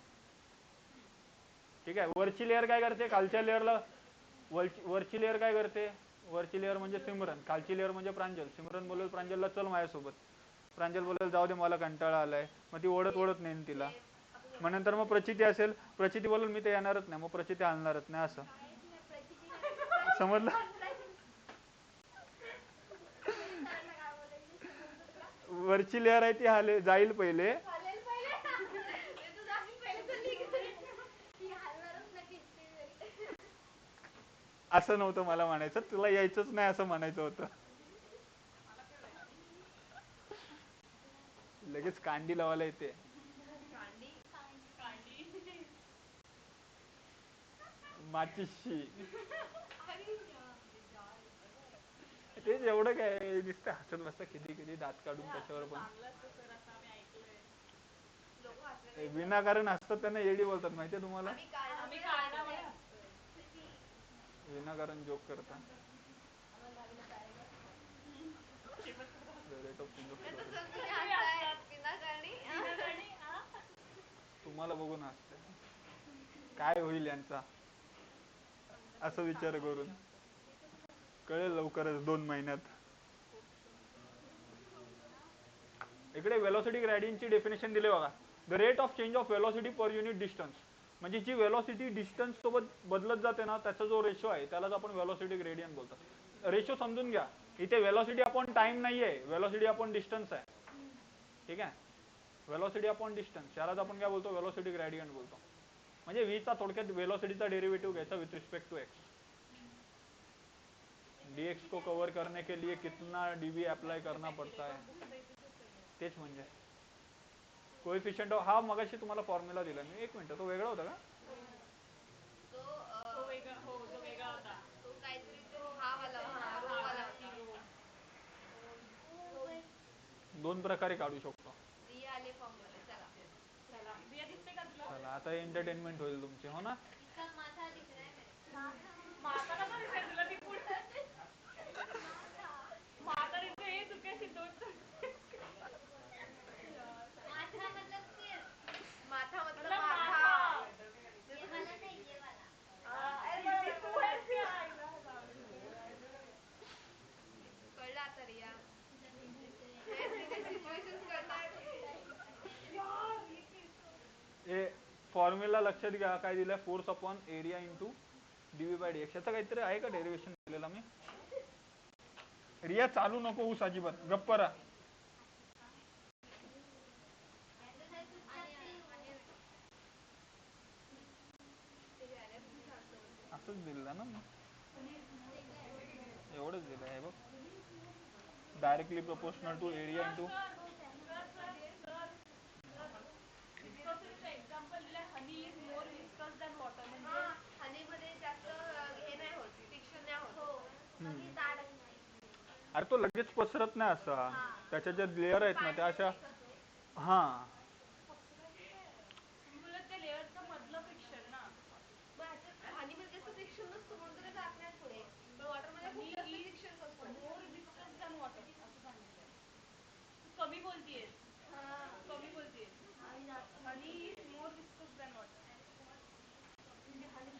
ठीक आहे. वरची लेअर काय करते, खालच्या लेअरला वरची लेअर काय करते, वरची लेअर म्हणजे सिमरन, खालची लेअर म्हणजे प्रांजल. सिमरन बोलेल प्रांजलला चल माझ्यासोबत, प्रांजल बोलेल जाऊ दे मला कंटाळा आलाय, मग ती ओढत ओढत नेईन तिला. मग नंतर मग प्रचिती असेल, प्रचिती बोलेल मी तर येणारच नाही, मग प्रचिती आणणारच नाही. असं समजलं? वरची लेअर आहे ती जाईल पहिले, असं नव्हतं मला म्हणायचं, तुला यायचंच नाही असं म्हणायचं होतं. लगेच कांडी लावायला येते. माचीशी तेच एवढं काय दिसतं, हसत बसता किती किती दात काढून त्याच्यावर. पण विनाकारण हसतात त्यांना येडी बोलतात माहितीये तुम्हाला. विनाकारण जोक करता. तुम्हाला बघून हसते, काय होईल यांचा असं विचार करून. कळेल लवकरच 2 महिन्यात. इकडे वेलोसिटी ग्रेडियंटची डेफिनेशन दिली बघा. The rate of change of velocity per unit distance. म्हणजे जी वेलोसिटी डिस्टन्स सोबत बदलत जाते ना, त्याचा जो रेशो आहे त्यालाच आपण वेलोसिटी ग्रेडियंट बोलतो. रेशो समजून घ्या, इथे वेलोसिटी अपॉन टाइम नाहीये, वेलोसिटी अपॉन डिस्टन्स आहे. ठीक आहे. वेलोसिटी अपॉन डिस्टन्स यालाच आपण काय बोलतो, वेलोसिटी ग्रेडियंट बोलतो. म्हणजे v चा थोडक्यात वेलोसिटीचा डेरिवेटिव्ह घ्यायचा with respect to x. dx को कवर करने के लिए कितना dv अप्लाई करना पड़ता है, तेच म्हणजे कोएफिशिएंट ऑफ. हा मगाशी तुम्हाला फॉर्म्युला दिला मी, 1 मिनिट, तो वेगळा होता का? तो वेगळा होता. तो काहीतरी तो हा वाला होता. 2 प्रकारे काढू शकतो. आले फॉर्म्युले. चला आता एंटरटेनमेंट होईल तुमची, हो ना. माथा दिख रहा है मेरे. माथा मतलब माथा. ये वाला नहीं, ये वाला. कळलं आता रिया. फॉर्म्युला लक्षात घ्या काय दिलाय, force upon area into dv by dx. याचं काहीतरी आहे का डेरिवेशन दिलेला मी? रिया चालू नको ऊस अजिबात, गप्प राहा. असंच दिलं ना मग, एवढंच दिलं आहे बघ, directly proportional to area into. Example दिलाय, honey is more viscous than water. म्हणजे हनी मध्ये जास्त हे नाही होत, फ्रिक्शन नाही होत. अरे तो लगेच पसरत नाही असा, त्याच्या ज्या लेअर आहेत ना त्या अशा. हा ते लेअरचं मधलं फ्रिक्शन ना, हनी मध्ये जास्त फ्रिक्शन नसतो म्हणून तर जात नाही पुढे, पण वॉटर मध्ये खूप जास्त फ्रिक्शन असतो. मोर विस्कस दॅन वॉटर असं सांगितलंय. कमी बोलतीये, कमी बोलतीये. हनी is more viscous than water,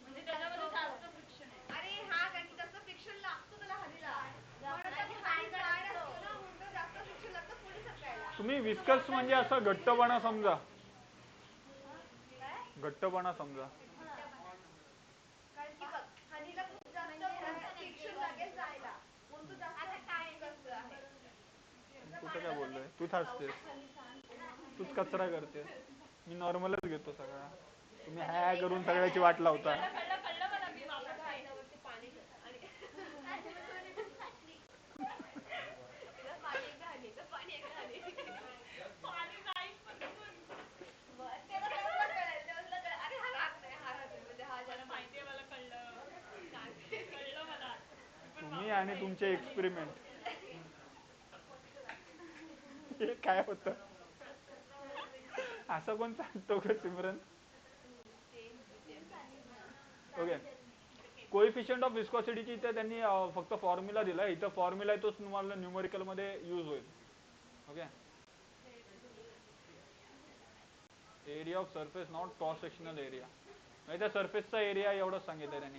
म्हणजे त्याच्यामध्ये जास्त फ्रिक्शन आहे. अरे हा, कारण की जास्त फ्रिक्शन लागतो त्याला हनीला, म्हणून जास्त फ्रिक्शन लागतं पुढे सरकायला. तुम्ही विस्कस म्हणजे असा घट्टपणा समजा, घट्टपणा समजा. कारण की बघ, हनीला खूप जास्त फ्रिक्शन लागेल जायला, म्हणून तो जास्त विस्कस आहे. कुठं काय बोललोय, तूच हसतेस, तूच कचरा करतेस, मी नॉर्मलच घेतो सगळा, तुम्ही हॅ करून सगळ्याची वाट लावता. तुम्ही आणि तुमचे एक्सपेरिमेंट. हे काय होतं असं कोण सांगतो का सिमरन? ओके, कोएफिशियंट ऑफ विस्कॉसिटीची इथे त्यांनी फक्त फॉर्म्युला दिला, इथं फॉर्म्युला आहे तोच तुम्हाला न्यूमेरिकल मध्ये यूज होईल. Okay, area of surface not cross sectional area, म्हणजे त्या सरफेसचा एरिया एवढंच सांगितलं त्यांनी.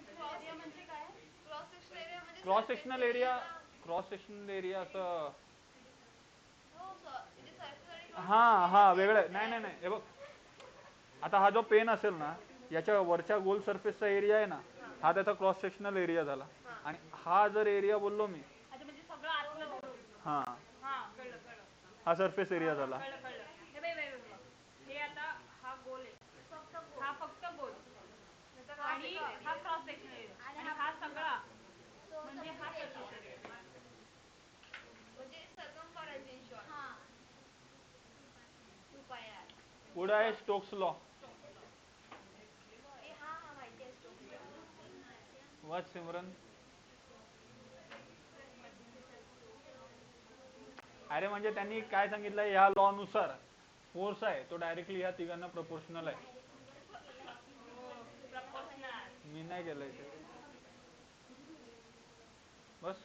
Cross sectional area, cross sectional area असं. हा हा वेगळं, नाही नाही नाही, हे बघ आता हा जो पेन असेल ना, याच्या वरच्या गोल सरफेसचा एरिया आहे ना, हा त्याचा क्रॉस सेक्शनल एरिया झाला. आणि हा जर एरिया बोललो मी, हा हा सरफेस एरिया झाला. हे आता हा गोल आहे, हा फक्त गोल, आणि हा क्रॉस सेक्शनल एरिया, आणि हा सगळा म्हणजे हा सरफेस एरिया, म्हणजे सर्कमफरन्स इन शॉर्ट. पुढे आहे स्टोक्स लॉ. हा माहिती आहे स्टोक्स लॉ. वाच सिमरन. अरे म्हणजे त्यांनी काय सांगितलं, या लॉ नुसार फोर्स आहे तो डायरेक्टली ह्या तिघांना प्रपोर्शनल आहे. मी नाही केलंय ते, बस.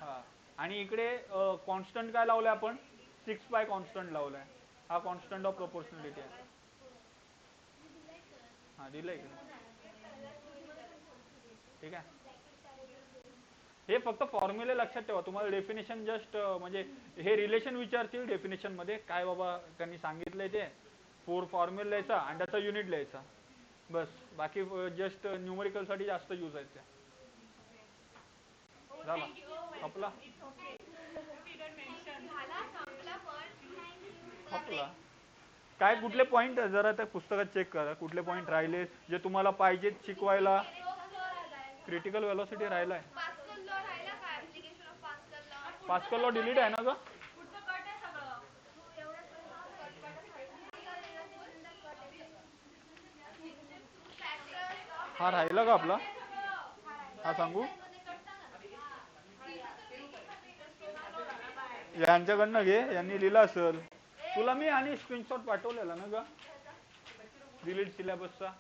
हा, आणि इकडे कॉन्स्टंट काय लावलंय आपण, 6 कॉन्स्टंट लावलाय, हा कॉन्स्टंट ऑफ प्रोपोर्शनलिटी आहे. हा दिलंय इकडे, ठीक आहे. हे फक्त फॉर्म्युले लक्षात ठेवा, तुम्हाला डेफिनेशन जस्ट म्हणजे हे रिलेशन विचारतील डेफिनेशन मध्ये, काय बाबा त्यांनी सांगितलंय ते, फॉर्म्युला लिहायचा आणि त्याचा युनिट लिहायचा, बस. बाकी जस्ट न्यूमेरिकल साठी जास्त यूज आहेत त्या. झाला, संपला, संपला. काय कुठले पॉइंट जरा त्या पुस्तकात चेक करा, कुठले पॉइंट राहिले जे तुम्हाला पाहिजेत शिकवायला. क्रिटिकल वेलोसिटी राहिलाय, पास्कल लॉ डिलीट आहे ना ग. हा राहिला का आपला, हा सांगू यांच्याकडनं घे, यांनी लिहिलं असेल तुला मी, आणि स्क्रीनशॉट पाठवलेला ना ग डिलीट सिलेबसचा.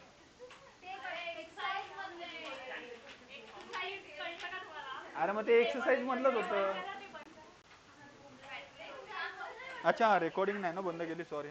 अरे मग ते एक्सरसाइज मधलंच होतं. अच्छा, रेकॉर्डिंग नाही ना बंद केली, सॉरी.